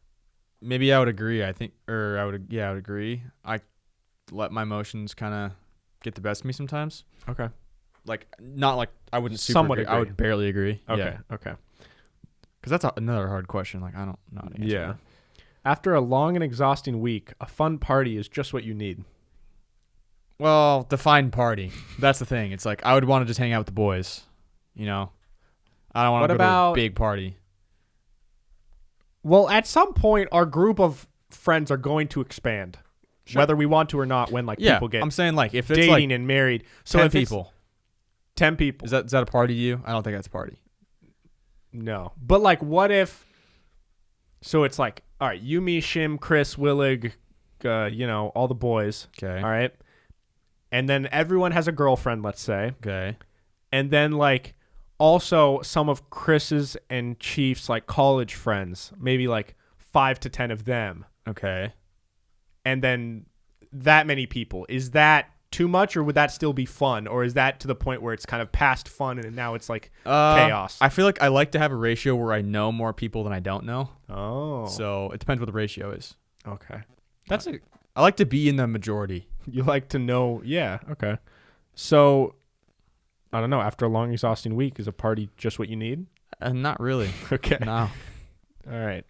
maybe I would agree. I would agree. I let my emotions kind of get the best of me sometimes. Okay. Like not like I wouldn't somewhat agree. I would barely agree. Okay. Yeah. Okay. Because that's another hard question. Like I don't know how to answer that. After a long and exhausting week, a fun party is just what you need. Well, define party. That's the thing. It's like I would want to just hang out with the boys. I don't want to go to a big party. Well, at some point, our group of friends are going to expand, whether we want to or not. When people get, I'm saying like if it's dating like and married, so 10 people, 10 people. Is that a party to you? I don't think that's a party. No, but like, what if? So it's like, all right, you, me, Shim, Chris, Willig, all the boys. Okay. All right. And then everyone has a girlfriend, let's say. Okay. And then like also some of Chris's and Chief's like college friends, maybe like 5 to 10 of them. Okay. And then that many people. Is that too much, or would that still be fun? Or is that to the point where it's kind of past fun and now it's like chaos? I feel like I like to have a ratio where I know more people than I don't know. Oh. So it depends what the ratio is. Okay. I like to be in the majority. You like to know. Yeah. Okay. So, I don't know. After a long, exhausting week, is a party just what you need? Not really. Okay. No. All right.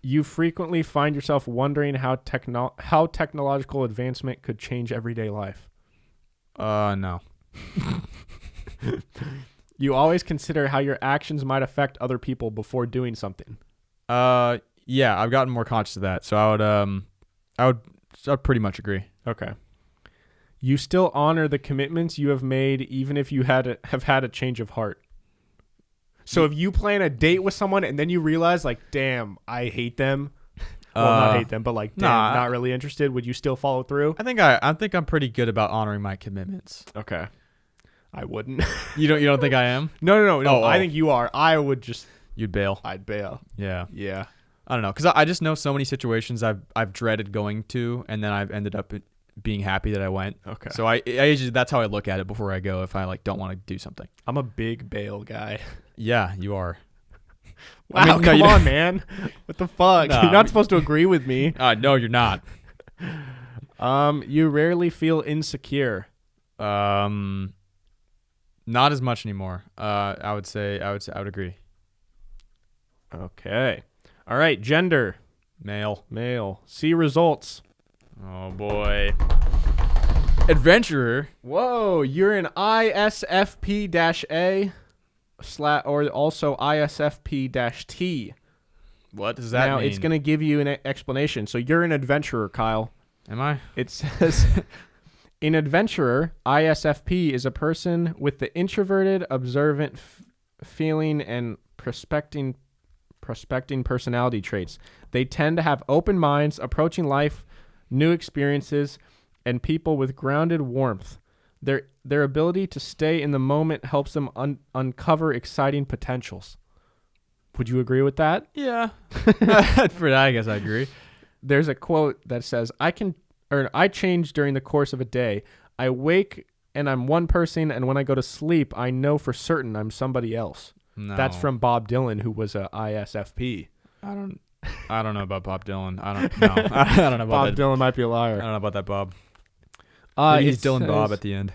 You frequently find yourself wondering how technological advancement could change everyday life. No. You always consider how your actions might affect other people before doing something. Yeah, I've gotten more conscious of that. So I'd pretty much agree. Okay. You still honor the commitments you have made, even if you have had a change of heart. So if you plan a date with someone and then you realize, like, damn, I hate them. Well, not hate them, but like, damn, not really interested. Would you still follow through? I think I'm pretty good about honoring my commitments. Okay. I wouldn't. You don't think I am? No. Oh. I think you are. I would just. You'd bail. I'd bail. Yeah. Yeah. I don't know, because I just know so many situations I've dreaded going to, and then I've ended up being happy that I went. Okay. So I usually, that's how I look at it before I go, if I like don't want to do something. I'm a big bail guy. Yeah, you are. Wow, come on, man. What the fuck? Nah, you're not supposed to agree with me. No, you're not. You rarely feel insecure. Not as much anymore. I would agree. Okay. All right, gender. Male. See results. Oh boy. Adventurer. Whoa, you're an ISFP-A or also ISFP-T. What does that mean? Now, it's going to give you an explanation. So you're an adventurer, Kyle. Am I? It says, an adventurer, ISFP, is a person with the introverted, observant, feeling, and prospecting personality traits. They tend to have open minds, approaching life, new experiences, and people with grounded warmth. Their ability to stay in the moment helps them uncover exciting potentials. Would you agree with that? Yeah. For that, I guess I agree. There's a quote that says, I change during the course of a day. I wake and I'm one person, and when I go to sleep, I know for certain I'm somebody else. No. That's from Bob Dylan, who was a ISFP. I don't know about Bob Dylan. I don't know. I don't know about Bob Dylan might be a liar. I don't know about that Bob. Maybe he's Dylan Bob at the end.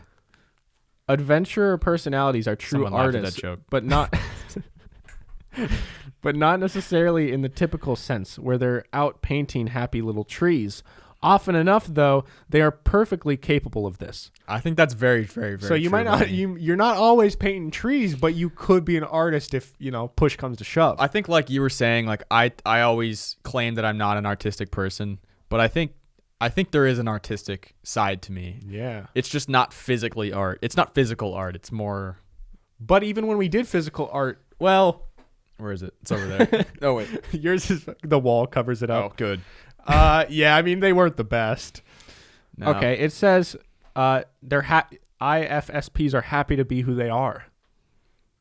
Adventurer personalities are true artists, that joke. but not necessarily in the typical sense, where they're out painting happy little trees. Often enough, though, they are perfectly capable of this. I think that's very, very, very. So you might not, you're not always painting trees, but you could be an artist if push comes to shove. I think, like you were saying, like I always claim that I'm not an artistic person, but I think there is an artistic side to me. Yeah. It's just not physically art. It's not physical art. It's more. But even when we did physical art, well, where is it? It's over there. Oh wait, yours is the wall covers it up. Oh, good. Yeah, I mean, they weren't the best. No. Okay, it says IFSPs are happy to be who they are.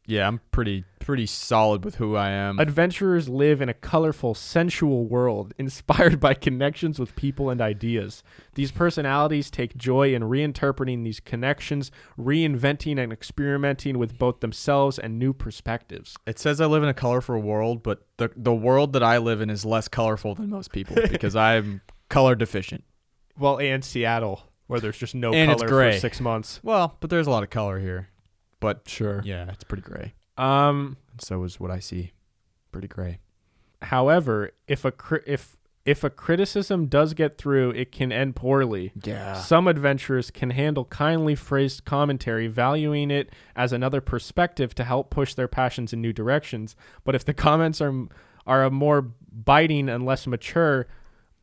Yeah, I'm pretty solid with who I am. Adventurers live in a colorful, sensual world inspired by connections with people and ideas. These personalities take joy in reinterpreting these connections, reinventing and experimenting with both themselves and new perspectives. It says I live in a colorful world, but the world that I live in is less colorful than most people because I'm color deficient. Well, and Seattle, where there's just no and color it's gray. for 6 months. Well, but there's a lot of color here. But sure. Yeah, it's pretty gray. So is what I see. Pretty gray. However, if a criticism does get through, it can end poorly. Yeah. Some adventurers can handle kindly phrased commentary, valuing it as another perspective to help push their passions in new directions. But if the comments are more biting and less mature,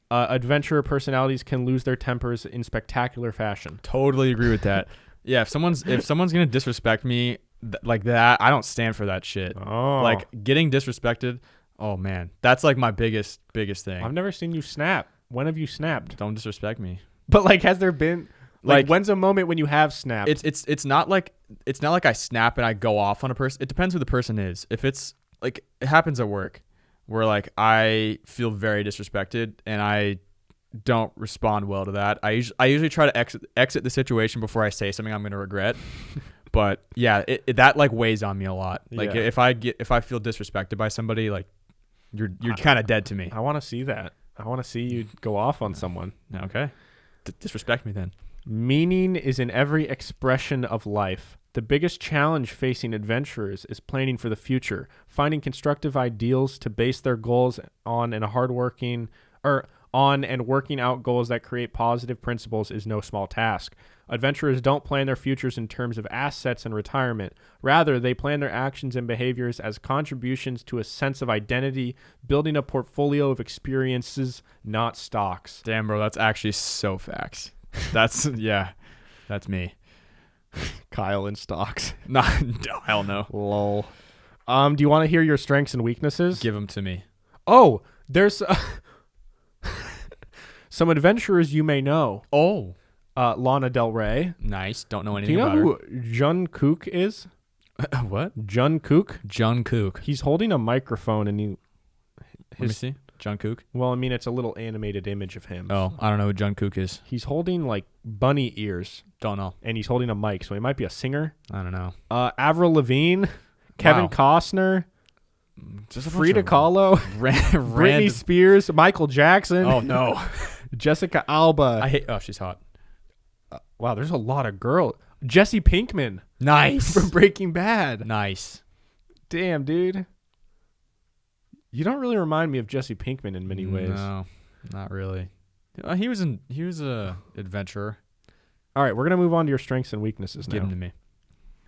adventurer personalities can lose their tempers in spectacular fashion. Totally agree with that. Yeah, if someone's gonna disrespect me like that, I don't stand for that shit. Oh, like getting disrespected. Oh man, that's like my biggest thing. I've never seen you snap. When have you snapped? Don't disrespect me. But like, has there been like when's a moment when you have snapped? It's not like I snap and I go off on a person. It depends who the person is. If it's like it happens at work, where like I feel very disrespected and I don't respond well to that. I usually try to exit the situation before I say something I'm going to regret. But yeah, that like weighs on me a lot. Like if I feel disrespected by somebody, like you're kind of dead to me. I want to see that. I want to see you go off on someone. Okay. Disrespect me then. Meaning is in every expression of life. The biggest challenge facing adventurers is planning for the future, finding constructive ideals to base their goals on, and hardworking on and working out goals that create positive principles is no small task. Adventurers don't plan their futures in terms of assets and retirement. Rather, they plan their actions and behaviors as contributions to a sense of identity, building a portfolio of experiences, not stocks. Damn, bro, that's actually so facts. That's that's me. Kyle in stocks. No, hell no. Lol. Do you want to hear your strengths and weaknesses? Give them to me. Oh, there's some adventurers you may know. Oh. Lana Del Rey. Nice. Don't know Do anything you know about who Jun Kook is? What? Jun Kook? Jun Kook. He's holding a microphone and Let me see. Jun Kook. Well, I mean, it's a little animated image of him. Oh, I don't know who Jun Kook is. He's holding like bunny ears. Don't know. And he's holding a mic, so he might be a singer. I don't know. Avril Lavigne, Kevin Costner, Frida Kahlo, Britney Spears, Michael Jackson. Oh no. Jessica Alba. Oh, she's hot. Wow, there's a lot of girls. Jesse Pinkman. Nice. From Breaking Bad. Nice. Damn, dude. You don't really remind me of Jesse Pinkman in many ways. No, not really. He was a adventurer. All right, we're gonna move on to your strengths and weaknesses now. Give them to me.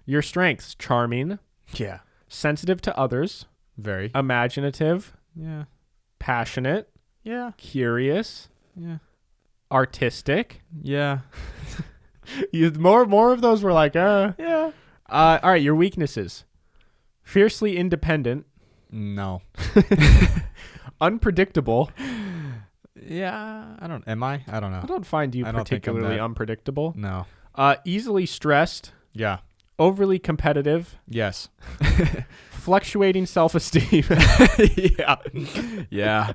Your strengths: charming, Yeah. sensitive to others, Very. imaginative, Yeah. passionate, Yeah. curious, Yeah. artistic. Yeah. More of those were like, Yeah. All right, your weaknesses: fiercely independent, No. unpredictable. Yeah. I don't know. I don't know. I don't find you I don't think I'm particularly that. unpredictable. No. Easily stressed, Yeah. overly competitive, Yes. fluctuating self-esteem. Yeah. Yeah.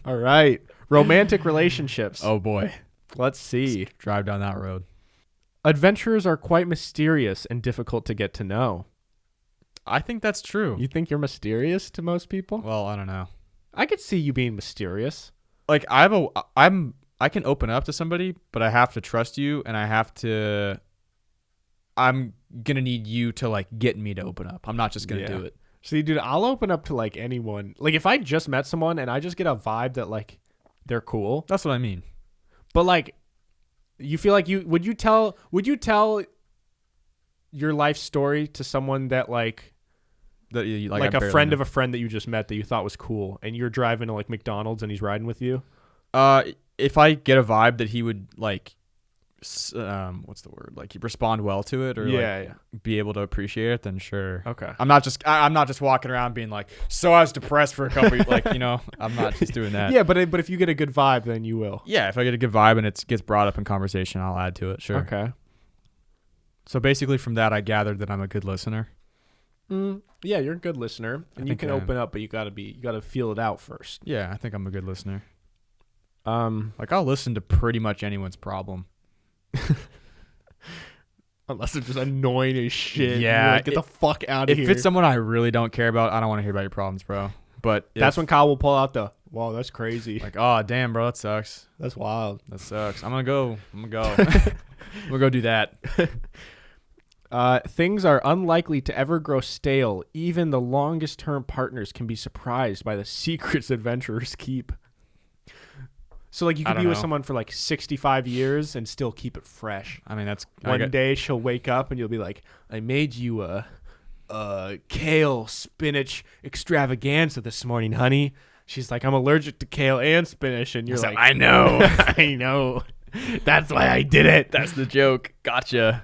All right. Romantic relationships. Oh boy. Let's see. Drive down that road. Adventurers are quite mysterious and difficult to get to know. I think that's true. You think you're mysterious to most people? Well, I don't know. I could see you being mysterious. Like I can open up to somebody, but I have to trust you, and I'm gonna need you to like get me to open up. I'm not just gonna do it. See, dude, I'll open up to like anyone. Like if I just met someone and I just get a vibe that like they're cool. That's what I mean. But like, you feel like would you tell your life story to someone that like a friend of a friend that you just met that you thought was cool, and you're driving to like McDonald's and he's riding with you? If I get a vibe that he would like, what's the word? Like respond well to it, or be able to appreciate it, then sure. Okay. I'm not just walking around being like, so I was depressed for a couple like, I'm not just doing that. Yeah, but if you get a good vibe, then you will. Yeah, if I get a good vibe and it gets brought up in conversation, I'll add to it. Sure. Okay. So basically from that, I gathered that I'm a good listener. Yeah, you're a good listener, and you can open up, but you gotta feel it out first. Yeah, I think I'm a good listener. Like I'll listen to pretty much anyone's problem. Unless they're just annoying as shit. Yeah. Like, get the fuck out of here. If it's someone I really don't care about, I don't want to hear about your problems, bro. But that's when Kyle will pull out wow, that's crazy. Like, oh, damn, bro, that sucks. That's wild. That sucks. I'm going to go. I'm going to go do that. Things are unlikely to ever grow stale. Even the longest term partners can be surprised by the secrets adventurers keep. So like you could be with someone for like 65 years and still keep it fresh. I mean, one day she'll wake up and you'll be like, I made you a kale spinach extravaganza this morning, honey. She's like, I'm allergic to kale and spinach. And you're like, I know. I know. That's why I did it. That's the joke. Gotcha.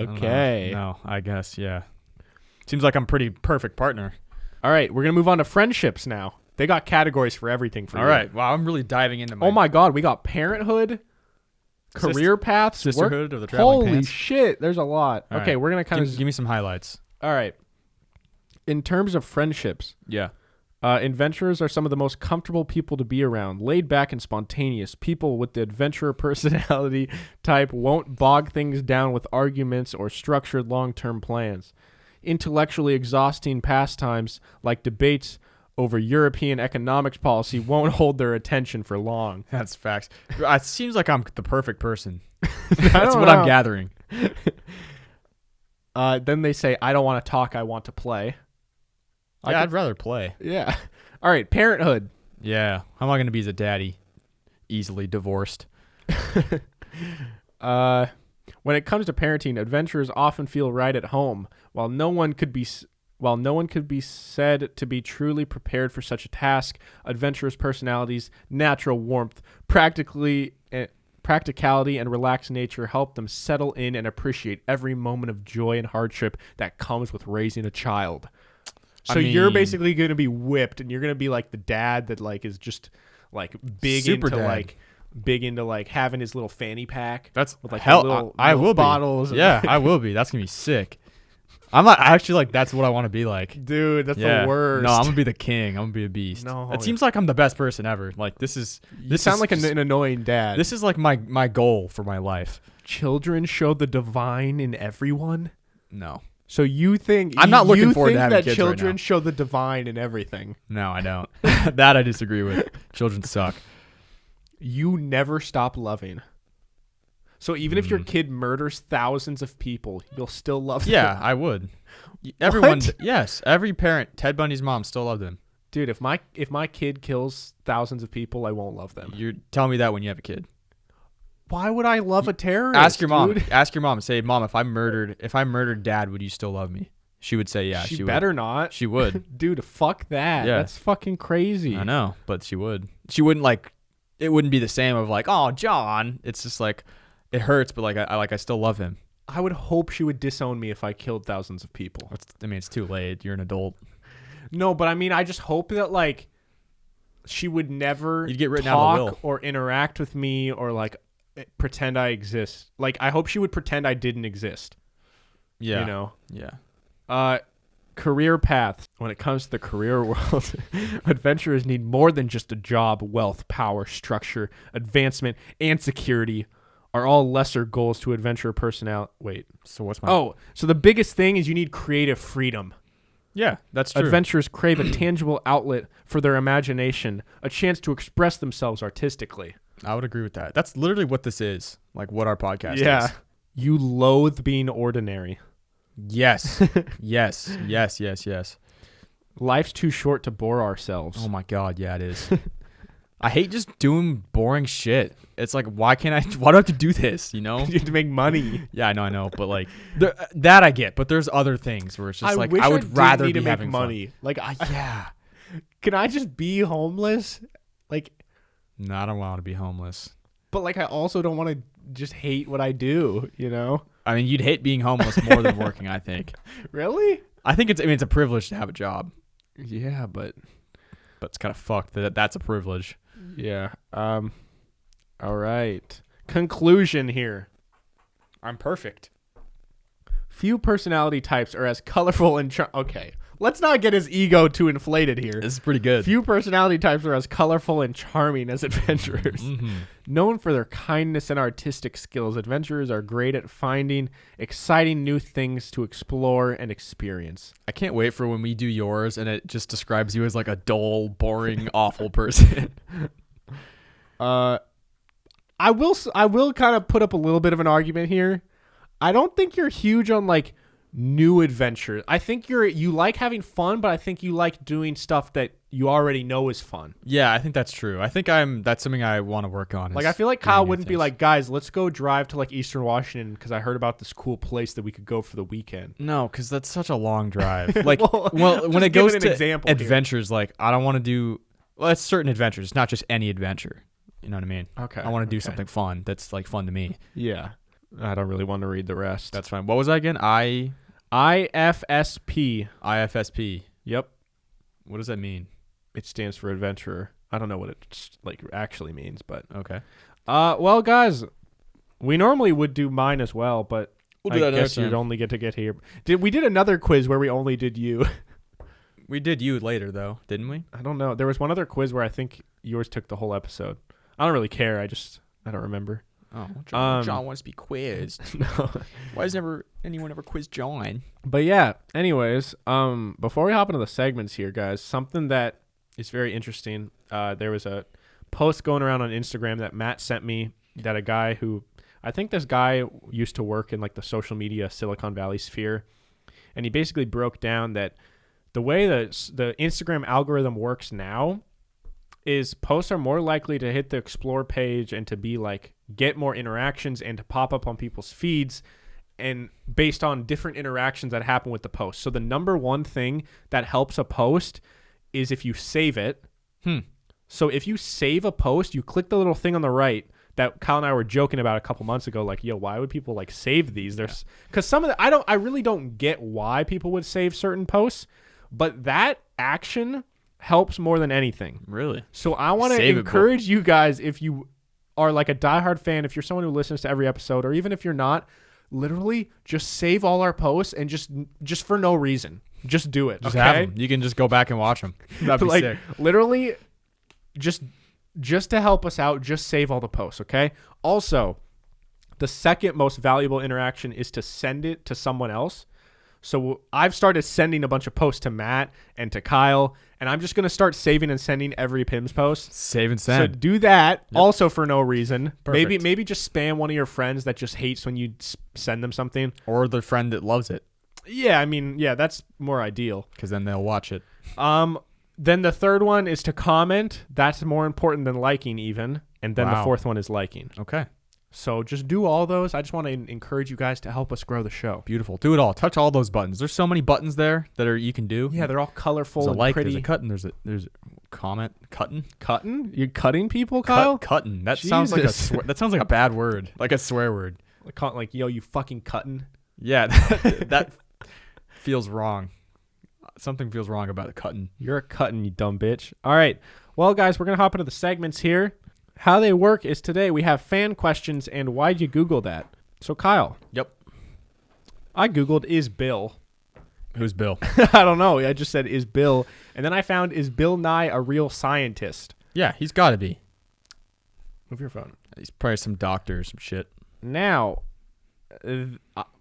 Okay. No, I guess, yeah. Seems like I'm a pretty perfect partner. All right, we're going to move on to friendships now. They got categories for everything for you. All right. Wow, I'm really diving into Oh my God, we got parenthood, career paths, sisterhood of the traveling Holy pants. shit, there's a lot. All okay, right. We're going to kind of... Give me some highlights. All right. In terms of friendships... Yeah. Adventurers are some of the most comfortable people to be around. Laid back and spontaneous. People with the adventurer personality type won't bog things down with arguments or structured long-term plans. Intellectually exhausting pastimes like debates over European economics policy won't hold their attention for long. That's facts. It seems like I'm the perfect person. That's what I'm gathering. Then they say, I don't want to talk, I want to play. Yeah, I'd rather play. Yeah. All right, parenthood. Yeah. How am I going to be as a daddy? Easily divorced. When it comes to parenting, adventurers often feel right at home, while no one could be said to be truly prepared for such a task. Adventurers' personalities, natural warmth, practicality, and relaxed nature help them settle in and appreciate every moment of joy and hardship that comes with raising a child. So you're basically going to be whipped, and you're going to be like the dad that like is just like big into like having his little fanny pack. That's with like hell. I will bottles. Be. Yeah, I will be. That's gonna be sick. I'm not actually like that's what I want to be like, dude. That's the worst. No, I'm gonna be the king. I'm gonna be a beast. No, it seems like I'm the best person ever. Like this sound like an annoying dad. This is like my goal for my life. Children show the divine in everyone. No. So you think I'm not looking forward to having that kids children right now. show the divine in everything? No, I don't. That I disagree with. Children suck. You never stop loving. So even if your kid murders thousands of people, you'll still love them. Yeah, I would. Everyone, yes, every parent, Ted Bundy's mom still loved him. Dude, if my kid kills thousands of people, I won't love them. You're telling me that when you have a kid. Why would I love a terrorist? Ask your mom. Dude. Ask your mom. Say, Mom, if I murdered Dad, would you still love me? She would say, yeah. She better would. not. She would. Dude, fuck that. Yeah. That's fucking crazy. I know, but she would. She wouldn't like. It wouldn't be the same of like, oh, John. It's just like, it hurts, but like I still love him. I would hope she would disown me if I killed thousands of people. It's too late. You're an adult. No, but I mean, I just hope that like she would never You'd get written out of the will. Or interact with me or like pretend I exist. Like I hope she would pretend I didn't exist. Yeah. You know? Yeah. Career paths. When it comes to the career world, adventurers need more than just a job. Wealth, power, structure, advancement, and security are all lesser goals to adventurer personnel. Wait. So what's my... so the biggest thing is you need creative freedom. Yeah, that's true. Adventurers crave a tangible outlet for their imagination, a chance to express themselves artistically. I would agree with that. That's literally what this is. Like what our podcast is. Yeah. You loathe being ordinary. Yes. yes. Life's too short to bore ourselves. Oh my God, yeah, it is. I hate just doing boring shit. It's like, why do I have to do this, you know? You have to make money. Yeah, I know. But like, that I get. But there's other things where it's just like, I would rather be having money. Fun. Like, yeah. Can I just be homeless? Like, no, I don't want to be homeless. But like, I also don't want to just hate what I do, you know? I mean, you'd hate being homeless more than working, I think. Really? I think it's a privilege to have a job. Yeah, but it's kind of fucked that that's a privilege. Yeah. All right. Conclusion here. I'm perfect. Few personality types are as colorful and okay. Let's not get his ego too inflated here. This is pretty good. Few personality types are as colorful and charming as adventurers. Mm-hmm. Known for their kindness and artistic skills, adventurers are great at finding exciting new things to explore and experience. I can't wait for when we do yours and it just describes you as like a dull, boring, awful person. I will kind of put up a little bit of an argument here. I don't think you're huge on like new adventures. I think you like having fun, but I think you like doing stuff that you already know is fun. Yeah, I think that's true. I think that's something I want to work on. Like I feel like Kyle wouldn't be like, guys, let's go drive to like Eastern Washington because I heard about this cool place that we could go for the weekend. No, because that's such a long drive. Like, well when it goes to adventures, like I don't want to do. Well, it's certain adventures. It's not just any adventure. You know what I mean? Okay. I want to do something fun. That's like fun to me. Yeah. I don't really want to read the rest. That's fine. What was that again? IFSP. IFSP. Yep. What does that mean? It stands for adventurer. I don't know what it like actually means, but okay. Well, guys, we normally would do mine as well, but we'll do I guess you'd only get here. We did another quiz where we only did you. We did you later though, didn't we? I don't know. There was one other quiz where I think yours took the whole episode. I don't really care. I don't remember. Oh, John wants to be quizzed. No. Why has anyone ever quizzed John? But yeah, anyways, before we hop into the segments here, guys, something that is very interesting. There was a post going around on Instagram that Matt sent me that a guy who, I think this guy used to work in like the social media Silicon Valley sphere. And he basically broke down that the way that the Instagram algorithm works now is posts are more likely to hit the explore page and to be like get more interactions and to pop up on people's feeds and based on different interactions that happen with the post. So the number one thing that helps a post is if you save it. So if you save a post, you click the little thing on the right that Kyle and I were joking about a couple months ago, like, yo, why would people like save these? There's because some of the I really don't get why people would save certain posts, but that action helps more than anything. Really? So I want to encourage you guys, if you are like a diehard fan, if you're someone who listens to every episode, or even if you're not, literally just save all our posts and just for no reason. Just do it. Just okay? have them. You can just go back and watch them. That'd be like, sick. Literally, just to help us out, just save all the posts, okay? Also, the second most valuable interaction is to send it to someone else. So I've started sending a bunch of posts to Matt and to Kyle, and I'm just going to start saving and sending every PIMS post. Save and send. So do that also for no reason. Perfect. Maybe just spam one of your friends that just hates when you send them something. Or the friend that loves it. Yeah, I mean, yeah, that's more ideal. Because then they'll watch it. Then the third one is to comment. That's more important than liking even. And then the fourth one is liking. Okay. So just do all those. I just want to encourage you guys to help us grow the show. Beautiful. Do it all. Touch all those buttons. There's so many buttons there that you can do. Yeah, they're all colorful there's a and like, pretty. There's a cut, and there's a comment. Cutting? Cutting? You're cutting people, Kyle? Cutting. That sounds like that sounds like a bad word. Like a swear word. Like yo, you fucking cutting? Yeah, that feels wrong. Something feels wrong about the cutting. You're a cutting, you dumb bitch. All right. Well, guys, we're going to hop into the segments here. How they work is today we have fan questions and why'd you Google that? So, Kyle. Yep. I Googled, is Bill. Who's Bill? I don't know. I just said, is Bill. And then I found, is Bill Nye a real scientist? Yeah, he's got to be. Move your phone. He's probably some doctor or some shit. Now,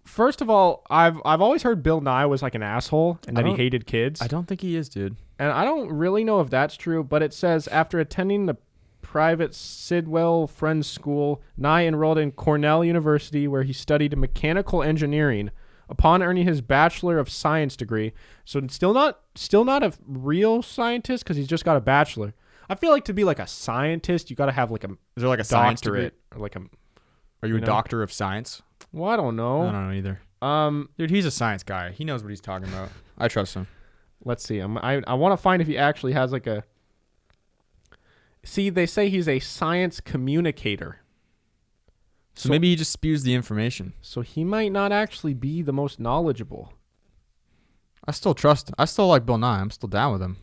first of all, I've always heard Bill Nye was like an asshole and that he hated kids. I don't think he is, dude. And I don't really know if that's true, but it says after attending the private Sidwell Friends School, Nye enrolled in Cornell University where he studied mechanical engineering. Upon earning his Bachelor of Science degree, so still not a real scientist because he's just got a bachelor. I feel like to be like a scientist, you got to have like a is there like a science degree or like a. Are you a doctor of science? Well, I don't know. I don't know either. Dude, he's a science guy. He knows what he's talking about. I trust him. Let's see. I want to find if he actually has like a. See, they say he's a science communicator. So maybe he just spews the information. So he might not actually be the most knowledgeable. I still like Bill Nye. I'm still down with him.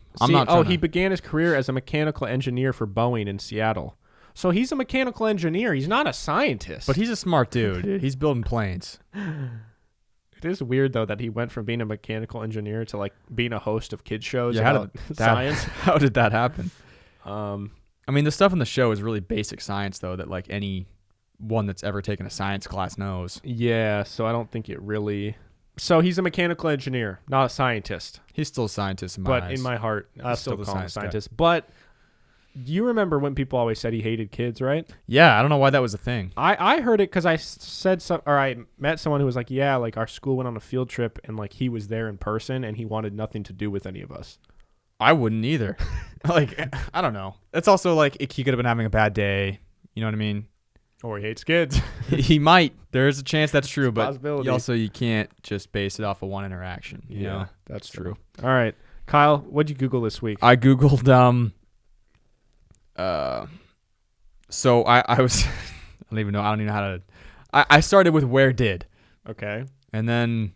He began his career as a mechanical engineer for Boeing in Seattle. So he's a mechanical engineer. He's not a scientist. But he's a smart dude. He's building planes. It is weird, though, that he went from being a mechanical engineer to like being a host of kids shows about science. How did that happen? I mean, the stuff in the show is really basic science, though, that like any one that's ever taken a science class knows. Yeah, so I don't think it really. So he's a mechanical engineer, not a scientist. He's still a scientist in my eyes. But in my heart, I still call him a scientist. Guy. But you remember when people always said he hated kids, right? Yeah, I don't know why that was a thing. I heard it because I met someone who was like, yeah, like our school went on a field trip and like he was there in person and he wanted nothing to do with any of us. I wouldn't either. Like, I don't know. It's also like he could have been having a bad day. You know what I mean? Or he hates kids. He might. There is a chance that's true, but you can't just base it off of one interaction. You know? That's true. All right. Kyle, what'd you Google this week? I Googled, so I was, I don't even know how to, I started with where did. Okay. And then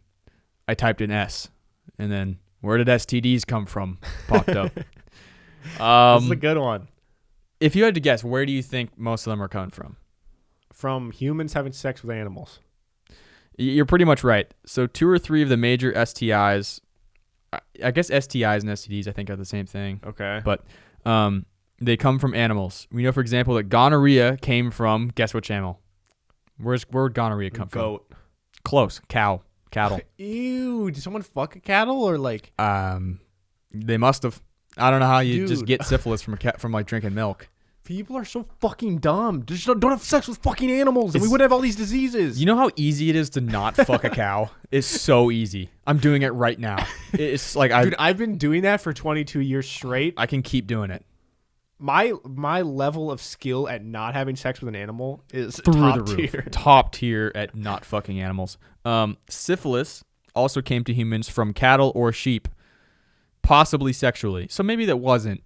I typed in S. And then where did STDs come from? Popped up. This is a good one. If you had to guess, where do you think most of them are coming from? From humans having sex with animals. You're pretty much right. So 2 or 3 of the major STIs, I guess STIs and STDs I think are the same thing. Okay. But they come from animals. We know, for example, that gonorrhea came from, guess which animal? Where would gonorrhea come from? Goat. Close. Cattle. Ew. Did someone fuck a cattle or like? They must have. I don't know how you just get syphilis from like drinking milk. People are so fucking dumb. Just don't have sex with fucking animals and we wouldn't have all these diseases. You know how easy it is to not fuck a cow? It's so easy. I'm doing it right now. It's like I've been doing that for 22 years straight. I can keep doing it. my level of skill at not having sex with an animal is through top the roof. tier. Top tier at not fucking animals. Syphilis also came to humans from cattle or sheep, possibly sexually. So maybe that wasn't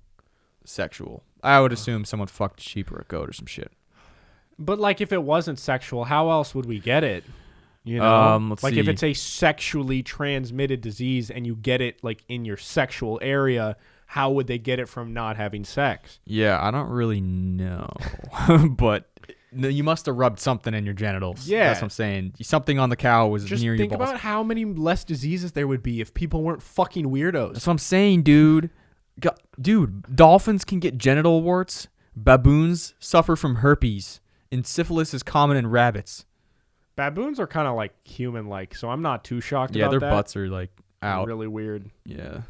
sexual. I would assume someone fucked a sheep or a goat or some shit. But like, if it wasn't sexual, how else would we get it? You know, let's like see. if it's a sexually transmitted disease and you get it like in your sexual area, how would they get it from not having sex? Yeah, I don't really know, but you must have rubbed something in your genitals. Yeah, that's what I'm saying. Something on the cow was just near your balls. Think about how many less diseases there would be if people weren't fucking weirdos. That's what I'm saying, dude. Dude, dolphins can get genital warts. Baboons suffer from herpes, and syphilis is common in rabbits. Baboons are kind of like human-like, so I'm not too shocked Yeah, about their that. butts are like out. Really weird. Yeah.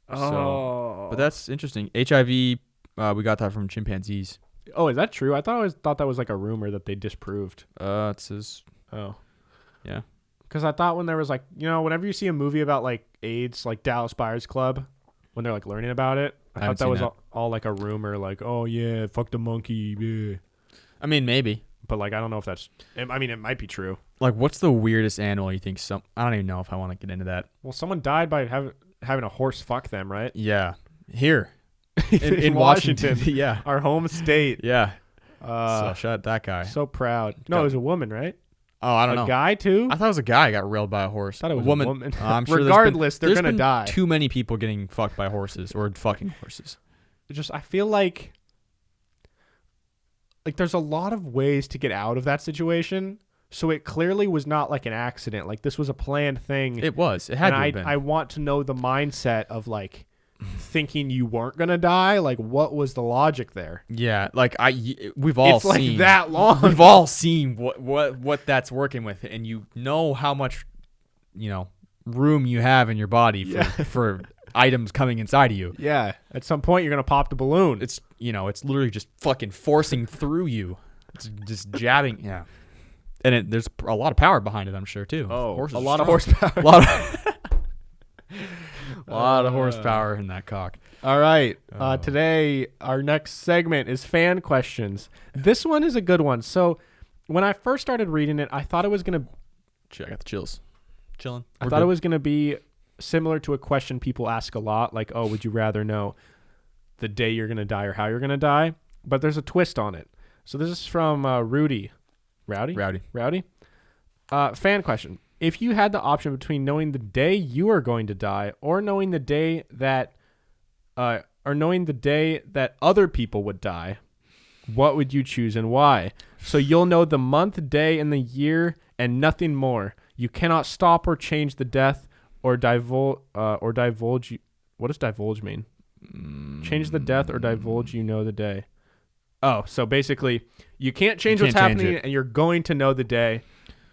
Oh. But that's interesting. HIV, we got that from chimpanzees. Oh, is that true? I thought that was like a rumor that they disproved. It says. Oh. Yeah. Because I thought when there was like, whenever you see a movie about like AIDS, like Dallas Buyers Club, when they're like learning about it, I thought that was all like a rumor, like, oh yeah, fuck the monkey. Yeah. I mean, maybe. But like, I don't know if that's. I mean, it might be true. Like, what's the weirdest animal you think? I don't even know if I want to get into that. Well, someone died by having a horse fuck them, right? Yeah, here in Washington. Yeah, our home state. Yeah. So shout out that guy. So proud. No, it was a woman, right? Oh, I don't know. A guy too? I thought it was a guy got railed by a horse. I thought it was a woman. I'm sure regardless, they're gonna been die. Too many people getting fucked by horses or fucking horses. I feel like there's a lot of ways to get out of that situation. So it clearly was not like an accident. Like this was a planned thing. It was. It had to have been. I want to know the mindset of like thinking you weren't gonna die. Like what was the logic there? Yeah, like we've all seen like that long. We've all seen what that's working with, and you know how much room you have in your body for items coming inside of you. Yeah, at some point you're gonna pop the balloon. It's it's literally just fucking forcing through you. It's just jabbing. Yeah, and there's a lot of power behind it, I'm sure too. Oh, a lot of horsepower. A lot of horsepower in that cock. All right. Today, our next segment is fan questions. This one is a good one. So, when I first started reading it, I thought it was gonna. I got the chills. Chilling. I thought it was gonna be similar to a question people ask a lot, like, "Oh, would you rather know the day you're gonna die or how you're gonna die?" But there's a twist on it. So this is from Rudy. Rowdy. Fan question. If you had the option between knowing the day you are going to die or knowing the day that other people would die, what would you choose and why? So you'll know the month, day, and the year and nothing more. You cannot stop or change the death or divulge. What does divulge mean? Change the death or divulge the day. Oh, so basically you can't change what's happening and you're going to know the day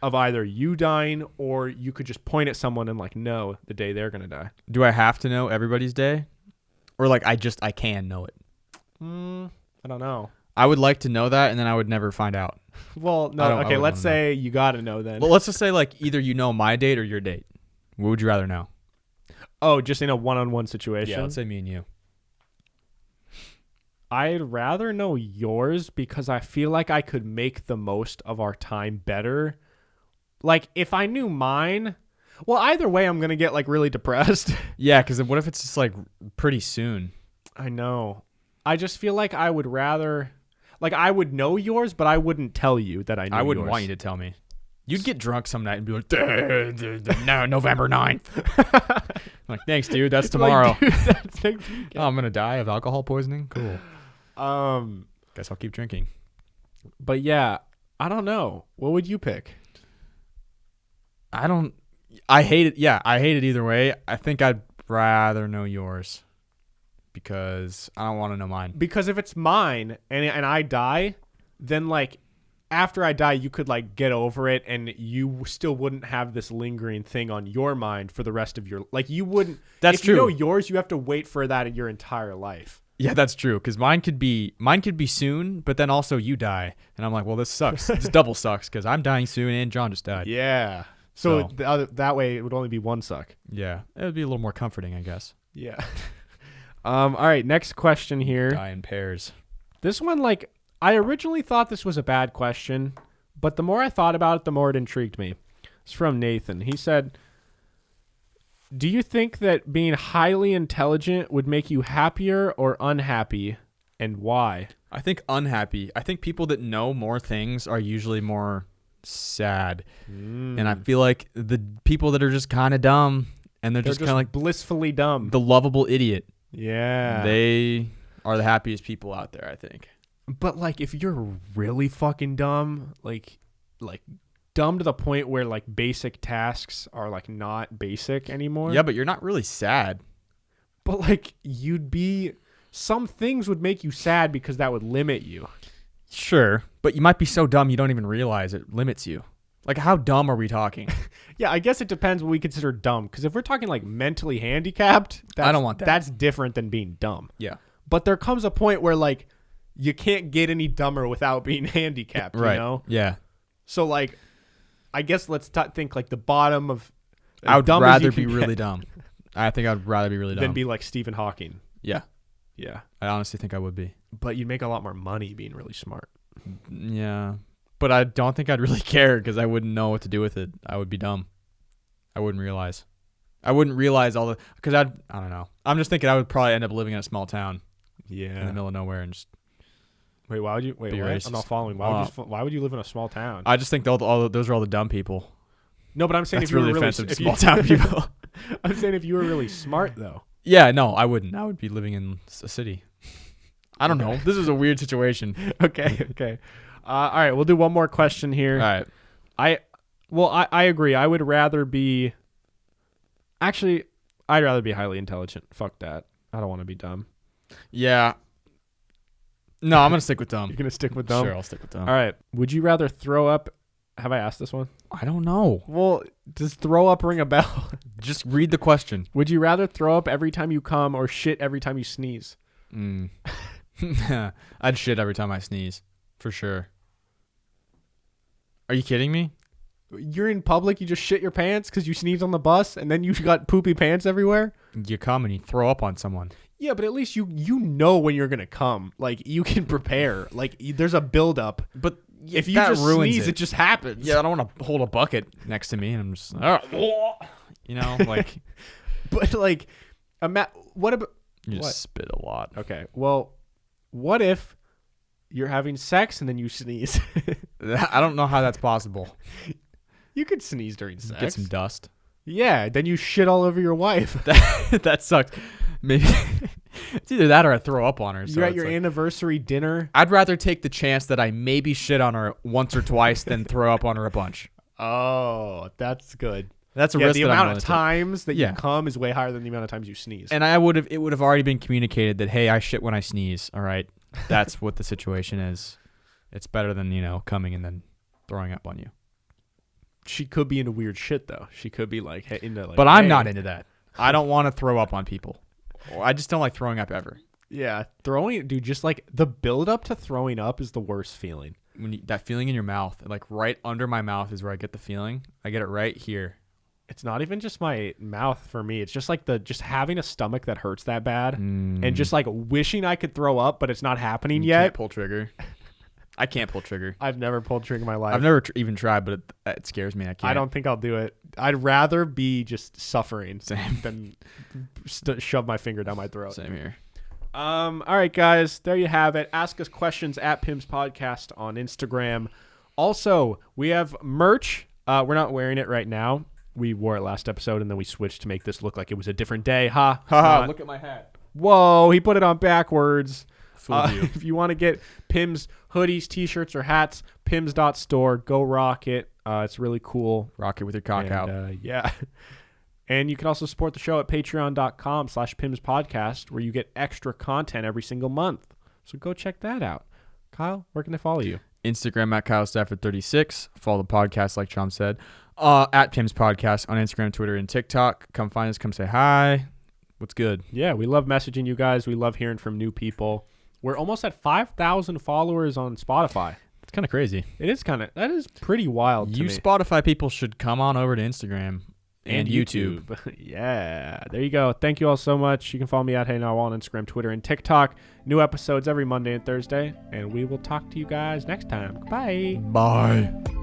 of either you dying or you could just point at someone and like know the day they're going to die. Do I have to know everybody's day? Or like I can know it? I don't know. I would like to know that and then I would never find out. Well, no. Okay, let's say you got to know then. Well, let's just say like either my date or your date. What would you rather know? Oh, just in a one-on-one situation? Yeah, let's say me and you. I'd rather know yours because I feel like I could make the most of our time better. Like, if I knew mine, well, either way, I'm going to get, like, really depressed. Yeah, because what if it's just, like, pretty soon? I know. I just feel like I would rather, like, I would know yours, but I wouldn't tell you that I knew yours. I wouldn't want you to tell me. You'd get drunk some night and be like, no, November 9th. I'm like, thanks, dude. That's tomorrow. Like, dude, I'm going to die of alcohol poisoning? Cool. Guess I'll keep drinking. But, yeah, I don't know. What would you pick? I hate it. Yeah, I hate it either way. I think I'd rather know yours because I don't want to know mine. Because if it's mine and I die, then like after I die, you could like get over it and you still wouldn't have this lingering thing on your mind for the rest of your like you wouldn't. That's true. If you know yours, you have to wait for that in your entire life. Yeah, that's true. Because mine could be soon, but then also you die, and I'm like, well, this sucks. This double sucks because I'm dying soon and John just died. Yeah. So that way it would only be one suck. Yeah. It would be a little more comforting, I guess. Yeah. All right, next question here. Die in pairs. This one, like, I originally thought this was a bad question, but the more I thought about it, the more it intrigued me. It's from Nathan. He said, do you think that being highly intelligent would make you happier or unhappy, and why? I think unhappy. I think people that know more things are usually more sad. And I feel like the people that are just kind of dumb and they're just kind of like blissfully dumb. The lovable idiot. Yeah. They are the happiest people out there, I think. But like if you're really fucking dumb, like dumb to the point where like basic tasks are like not basic anymore. Yeah, but you're not really sad. But like some things would make you sad because that would limit you. Sure, but you might be so dumb you don't even realize it limits you. Like, how dumb are we talking? Yeah, I guess it depends what we consider dumb. Because if we're talking like mentally handicapped, I don't want that. That's different than being dumb. Yeah. But there comes a point where like you can't get any dumber without being handicapped, right. You know? Yeah. So like, I guess let's think like the bottom of. I would rather be really dumb. I think I'd rather be really dumb than be like Stephen Hawking. Yeah. Yeah. I honestly think I would be. But you'd make a lot more money being really smart. Yeah. But I don't think I'd really care because I wouldn't know what to do with it. I would be dumb. I wouldn't realize. All the... Because I don't know. I'm just thinking I would probably end up living in a small town. Yeah. In the middle of nowhere and just... Wait, why would you... Wait, what? Racist. I'm not following. Why would you live in a small town? I just think those are all the dumb people. No, but I'm saying that's if you really were offensive to small town people. I'm saying if you were really smart, though. Yeah, no, I wouldn't. I would be living in a city. I don't know. This is a weird situation. Okay. All right, we'll do one more question here. All right. I agree. I would rather be... Actually, I'd rather be highly intelligent. Fuck that. I don't want to be dumb. Yeah. No, I'm going to stick with dumb. You're going to stick with dumb? Sure, I'll stick with dumb. All right. Would you rather throw up... Have I asked this one? I don't know. Well, does throw up ring a bell? Just read the question. Would you rather throw up every time you come or shit every time you sneeze? I'd shit every time I sneeze. For sure. Are you kidding me? You're in public, you just shit your pants because you sneezed on the bus, and then you got poopy pants everywhere? You come and you throw up on someone. Yeah, but at least you know when you're going to come. Like, you can prepare. Like, there's a buildup. But if you just sneeze, it just happens. Yeah, I don't want to hold a bucket next to me, and I'm just... you know, like... But, like, what about... You just spit a lot. Okay, well, what if you're having sex and then you sneeze? I don't know how that's possible. You could sneeze during sex. Get some dust. Yeah, then you shit all over your wife. That sucks. Maybe it's either that or I throw up on her. So you're at your anniversary dinner. I'd rather take the chance that I maybe shit on her once or twice than throw up on her a bunch. Oh, that's good. That's a risk. The amount of times that you come is way higher than the amount of times you sneeze. And it would have already been communicated that, hey, I shit when I sneeze. All right, that's what the situation is. It's better than coming and then throwing up on you. She could be into weird shit though. She could be like into like. But I'm not into that. I don't want to throw up on people. I just don't like throwing up ever. Yeah, dude. Just like the build up to throwing up is the worst feeling. That feeling in your mouth, like right under my mouth, is where I get the feeling. I get it right here. It's not even just my mouth for me. It's just like just having a stomach that hurts that bad, and just like wishing I could throw up, but it's not happening yet. Can't pull trigger. I can't pull trigger. I've never pulled trigger in my life. I've never even tried, but it scares me. I can't. I don't think I'll do it. I'd rather be just suffering than shove my finger down my throat. Same here. All right, guys. There you have it. Ask us questions at PIMS Podcast on Instagram. Also, we have merch. We're not wearing it right now. We wore it last episode, and then we switched to make this look like it was a different day. Look at my hat. Whoa, he put it on backwards. You. If you want to get PIMS hoodies, t-shirts, or hats, pims.store. Go rock it. It's really cool. Rock it with your cock out. Yeah. And you can also support the show at patreon.com/PIMSpodcast, where you get extra content every single month. So go check that out. Kyle, where can they follow you? Instagram at Kyle Stafford 36. Follow the podcast, like Chom said. At PIMS Podcast on Instagram, Twitter, and TikTok. Come find us. Come say hi. What's good? Yeah, we love messaging you guys. We love hearing from new people. We're almost at 5,000 followers on Spotify. It's kind of crazy. That is pretty wild to me. Spotify people should come on over to Instagram and YouTube. Yeah, there you go. Thank you all so much. You can follow me at Hey Narwhal on Instagram, Twitter, and TikTok. New episodes every Monday and Thursday, and we will talk to you guys next time. Goodbye. Bye.